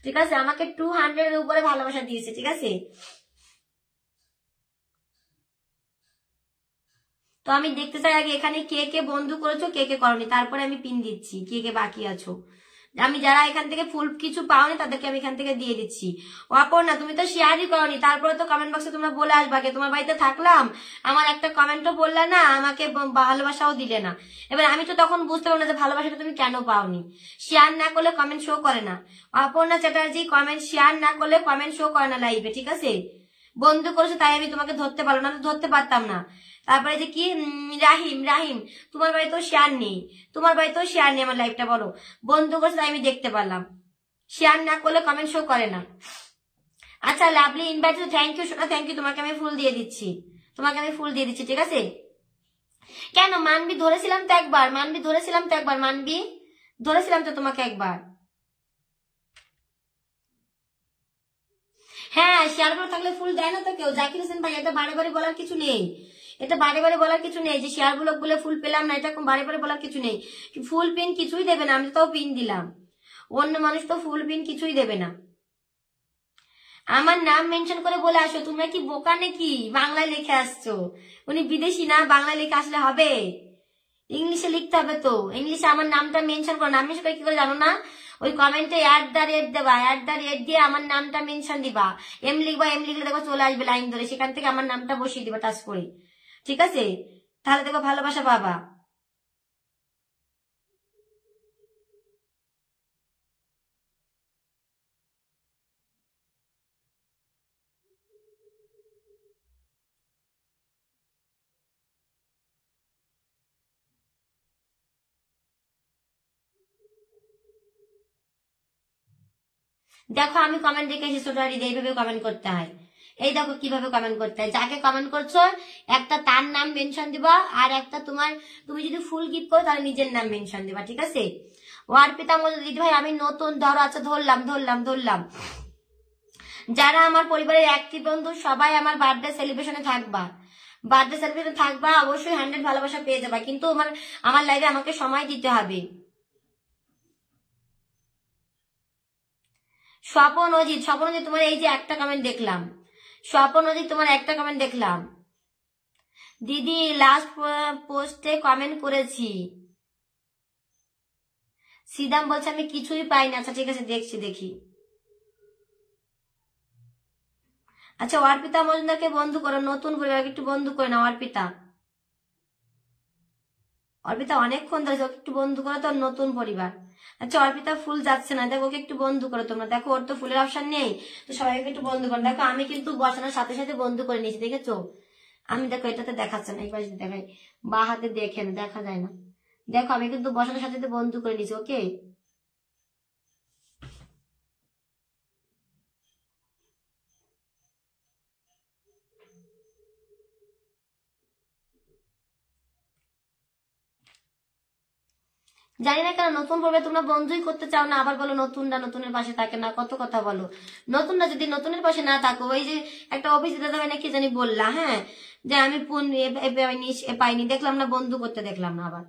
ঠিক আছে? আমাকে 200 এর উপরে ভালোবাসা দিয়েছে, ঠিক আছে? তো আমি দেখতে চাই আগে এখানে কে কে বন্ধু করেছো, কে কে করনি, তারপরে আমি পিন দিচ্ছি কে কে বাকি আছো। আমি যারা এখান থেকে ফুল কিছু পাওনি তাদেরকে আমি এখান থেকে দিয়ে দিচ্ছি। অপর্ণা তুমি তো শেয়ারই করনি, তারপরে তো কমেন্ট বক্সে তোমরা বলে আসবা কে তোমার বাড়িতে থাকলাম, আমার একটা কমেন্টও বললে না, আমাকে ভালোবাসাও দিলে না। এবার আমি তো তখন বুঝতে পারবো না যে ভালোবাসাটা তুমি কেন পাওনি। শেয়ার না করলে কমেন্ট শো করে না। অপর্ণা চ্যাটার্জি কমেন্ট শেয়ার না করলে কমেন্ট শো করে না লাইভে, ঠিক আছে? বন্ধু করেছো তাই আমি তোমাকে ধরতে পারলো না, ধরতে পারতাম না। তারপরে যে কি রাহিম, রাহিম তোমার বাড়িতেও শেয়ার নেই, তোমার বাড়িতেও শেয়ার নেই, আমার লাইভটা বলো বন্ধু করছে তাই আমি দেখতে পারলাম। শেয়ার না করলে কমেন্ট শো করে না। আচ্ছা লাভলি ইনভাইট, থ্যাংক ইউ সোনা, থ্যাংক ইউ। তোমাকে আমি ফুল দিয়ে দিচ্ছি, তোমাকে আমি ফুল দিয়ে দিচ্ছি, ঠিক আছে? কেন মানবি ধরেছিলাম তো একবার, মানবি ধরেছিলাম তো একবার, মানবি ধরেছিলাম তো তোমাকে একবার। হ্যাঁ শেয়ার করে থাকলে ফুল দেয় না তো কেউ। জাকির হোসেন ভাই এটা বারে বারে বলার কিছু নেই, এটা বারে বারে বলার কিছু নেই যে শেয়ার গুলো বলে ফুল পেলাম না, এটা বারে বারে বলার কিছু নেই। ফুল পিন কিছুই দেবে না, আমি তো পিন দিলাম, অন্য মানুষ তো ফুল পিন কিছুই দেবে না। আমার নাম মেনশন করে বলে আসো, তোমরা কি বোকা নাকি? বাংলায় লিখে আসছো, উনি বিদেশি না, বাংলায় লিখে আসলে হবে? ইংলিশে লিখতে হবে তো, ইংলিশে আমার নামটা মেনশন করো। নাম মেনশন করে কি করে জানো না? ওই কমেন্টে @@ দেবা, @ দিয়ে আমার নামটা মেনশন দিবা, এম লিখবা, এম লিখলে দেখো চলে আসবে লাইন ধরে, সেখান থেকে আমার নামটা বসিয়ে দিবা টাচ করে, ঠিক আছে? তাহলে দেখো ভালোবাসা পাবা। দেখো আমি কমেন্ট দেখে এসেছি ছোট এইভাবে কমেন্ট করতে হয়। এই দেখো কিভাবে কমেন্ট করতে হয়, যাকে কমেন্ট করছো একটা তার নাম মেনশন দিবা, আর একটা তোমার, তুমি যদি ফুল গিফট করো তাহলে নিজের নাম মেনশন দিবা, ঠিক আছে? অর্পিতা মজুমদার দিদি ভাই আমি নতুন, ধরো। আচ্ছা ধরলাম ধরলাম ধরলাম। যারা আমার পরিবারের অ্যাক্টিভ বন্ধু সবাই আমার বার্থডে সেলিব্রেশনে থাকবা, বার্থডে সেলিব্রেশনে থাকবা, অবশ্যই 100 ভালোবাসা পেয়ে যাবা, কিন্তু আমার লাইফে আমাকে সময় দিতে হবে। স্বপন অজিত, স্বপন অজিত তোমার এই যে একটা কমেন্ট দেখলাম, স্বপন অজিত তোমার একটা কমেন্ট দেখলাম। দিদি লাস্ট পোস্টে কমেন্ট করেছি, সিদাম বলছে আমি কিছুই পাইনি। আচ্ছা ঠিক আছে দেখছি, দেখি। আচ্ছা অর্পিতা মজুমদারকে বন্ধু করো, নতুন পরিবারকে একটু বন্ধু করে না। অর্পিতা, অর্পিতা অনেকক্ষণ ধরে, ওকে একটু বন্ধু করো তো, নতুন পরিবার। আচ্ছা অর্পিতা ফুল যাচ্ছে না, দেখো ওকে একটু বন্ধু করো তোমরা, দেখো ওর তো ফুলের অপশন নেই, তো সবাইকে একটু বন্ধু করো। দেখো আমি কিন্তু বসানোর সাথে সাথে বন্ধু করে নিয়েছি, দেখেছো? আমি দেখো এটাতে দেখাচ্ছে না, এই পাশে দেখাই, বা হাতে দেখে না, দেখা যায় না। দেখো আমি কিন্তু বসানোর সাথে সাথে বন্ধু করে নিয়েছি, ওকে? জানি না কেন নতুন পর্বে তোমরা বন্ধুই করতে চাও না, আবার বলো নতুনরা নতুনের পাশে থাকে না, কত কথা বলো। নতুনরা যদি নতুনের পাশে না থাকো, ওই যে একটা অফিসে দাদা ভাই নাকি জানি বললা, হ্যাঁ, যে আমি পাইনি, দেখলাম না, বন্ধু করতে দেখলাম না আবার।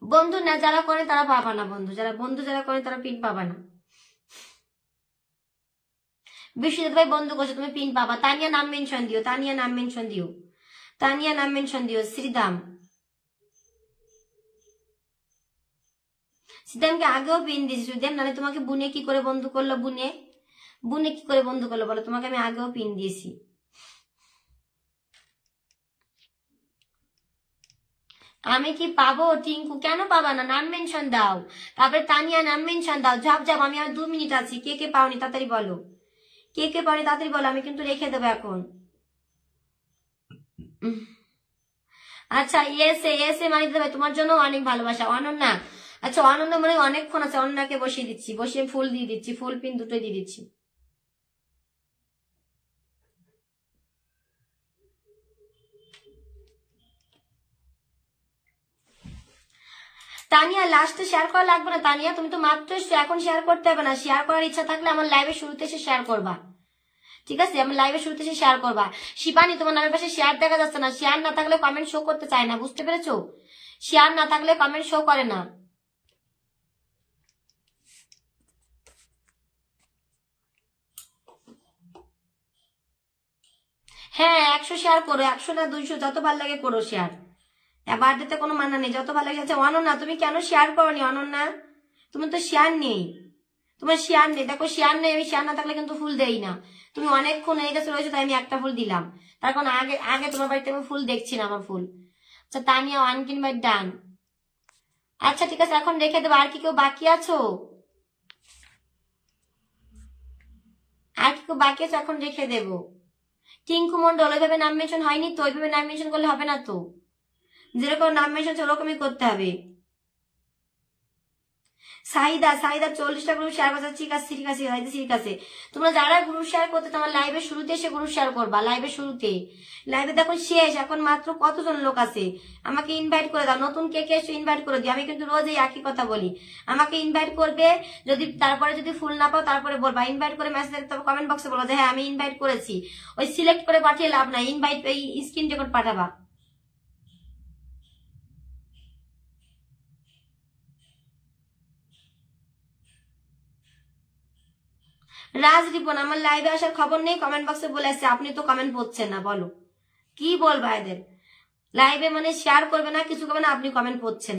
বন্ধু না যারা করে তারা পাবা না, বন্ধু যারা করে তারা পিন পাবা না। বিশ্বজিৎ ভাই বন্ধু করছে, তুমি পিন পাবা। তানিয়া নাম মেনশন দিও, তানিয়া নাম মেনশন দিও, তানিয়া নাম মেনশন দিও। শ্রীদাম, শ্রীদামকে আগেও পিন দিয়েছি শ্রীদাম, নাহলে তোমাকে বুনে কি করে বন্ধু করলো, বুনে কি করে বন্ধু করলো বলো? তোমাকে আমি আগেও পিন দিয়েছি। আমি কি পাবো? টিঙ্কু কেন পাবা না? নাম মেনশন দাও, তারপরে তানিয়া নাম মেনশন দাও। ঝাপ ঝাপ, আমি আর 2 মিনিট আছি। কে কে পাওনি তাড়াতাড়ি বলো, কে কে পাওনি তাড়াতাড়ি বলো, আমি কিন্তু রেখে দেবো এখন। আচ্ছা এসে এসে মানে দিতে হবে, তোমার জন্য অনেক ভালোবাসা। অনন্যা, আচ্ছা অনন্যা মানে অনেকক্ষণ আছে, অনন্যাকে বসিয়ে দিচ্ছি, বসিয়ে ফুল দিয়ে দিচ্ছি, ফুল পিন দুটোই দিয়ে দিচ্ছি। তানিয়া লাস্টে শেয়ার করা লাগবে না তানিয়া, তুমি তো মাত্র এখন শেয়ার করতে হবে না। শেয়ার করার ইচ্ছা থাকলে আমার লাইভে শুরুতে এসে শেয়ার করবা, ঠিক আছে? আমার লাইভে শুরুতে এসে শেয়ার করবা। শিবানী তোমার নামের পাশে শেয়ার দেখা যাচ্ছে না, শেয়ার না থাকলে কমেন্ট শো করতে চায় না, বুঝতে পেরেছো? শেয়ার না থাকলে কমেন্ট শো করে না। হ্যাঁ 100 শেয়ার করো, 100 না 200 যত ভালো লাগে করো শেয়ার, বার্থডেতে কোনো মানা নেই, যত ভালো লাগে। আচ্ছা অনন্যা তুমি কেন শেয়ার করোনি? অনন্যা তুমি তো শেয়ার নেই, তোমার শেয়ার নেই, দেখো শেয়ার নেই, আমি শেয়ার না থাকলে কিন্তু ফুল দেই না। তুমি অনেকক্ষণ হয়ে গেছে রয়েছে, তাই আমি একটা ফুল দিলাম, তার কারণ আগে আগে তোমার বাড়িতে আমি ফুল দেখছি না আমার ফুল। আচ্ছা তানিয়া 1 কিনবাই ডান। আচ্ছা ঠিক আছে এখন রেখে দেবো। আর কি কেউ বাকি আছো? আর কি কেউ বাকি আছো? এখন রেখে দেবো। টিঙ্কু মন্ডল ওইভাবে নাম মেনশন হয়নি তো, ওইভাবে নাম মেনশন করলে হবে না তো, যেরকম নাম মেনশন ওরকমই করতে হবে। সাইদা 40টা গ্রুপ শেয়ার করছে, ঠিক আছে ঠিক আছে ঠিক আছে। তোমরা যারা গ্রুপ শেয়ার করতে তোমার লাইভের শুরুতে এসে গ্রুপ শেয়ার করবা, লাইভের শুরুতে। লাইভে দেখো শেষ, এখন মাত্র কতজন লোক আছে, আমাকে ইনভাইট করে দাও। নতুন কে কে এসে ইনভাইট করে দিও, আমি কিন্তু রোজ এই একই কথা বলি, আমাকে ইনভাইট করবে, যদি তারপরে যদি ফুল না পাও তারপরে বলবা, ইনভাইট করে মেসেজ দেখতে হবে, কমেন্ট বক্সে বলো যে হ্যাঁ আমি ইনভাইট করেছি। ওই সিলেক্ট করে পাঠিয়ে লাভ নাই, ইনভাইট এই স্ক্রিন রেকর্ড পাঠাবা। রাজ রিপন আমার লাইভে আসার খবর নেই, কমেন্ট বক্সে বলে আসছে, আপনি তো কমেন্ট পড়ছেন না, বলো কি বলবা এদের? লাইভে মানে শেয়ার করবে না, কিছু করবে না, আপনি কমেন্ট পড়ছেন।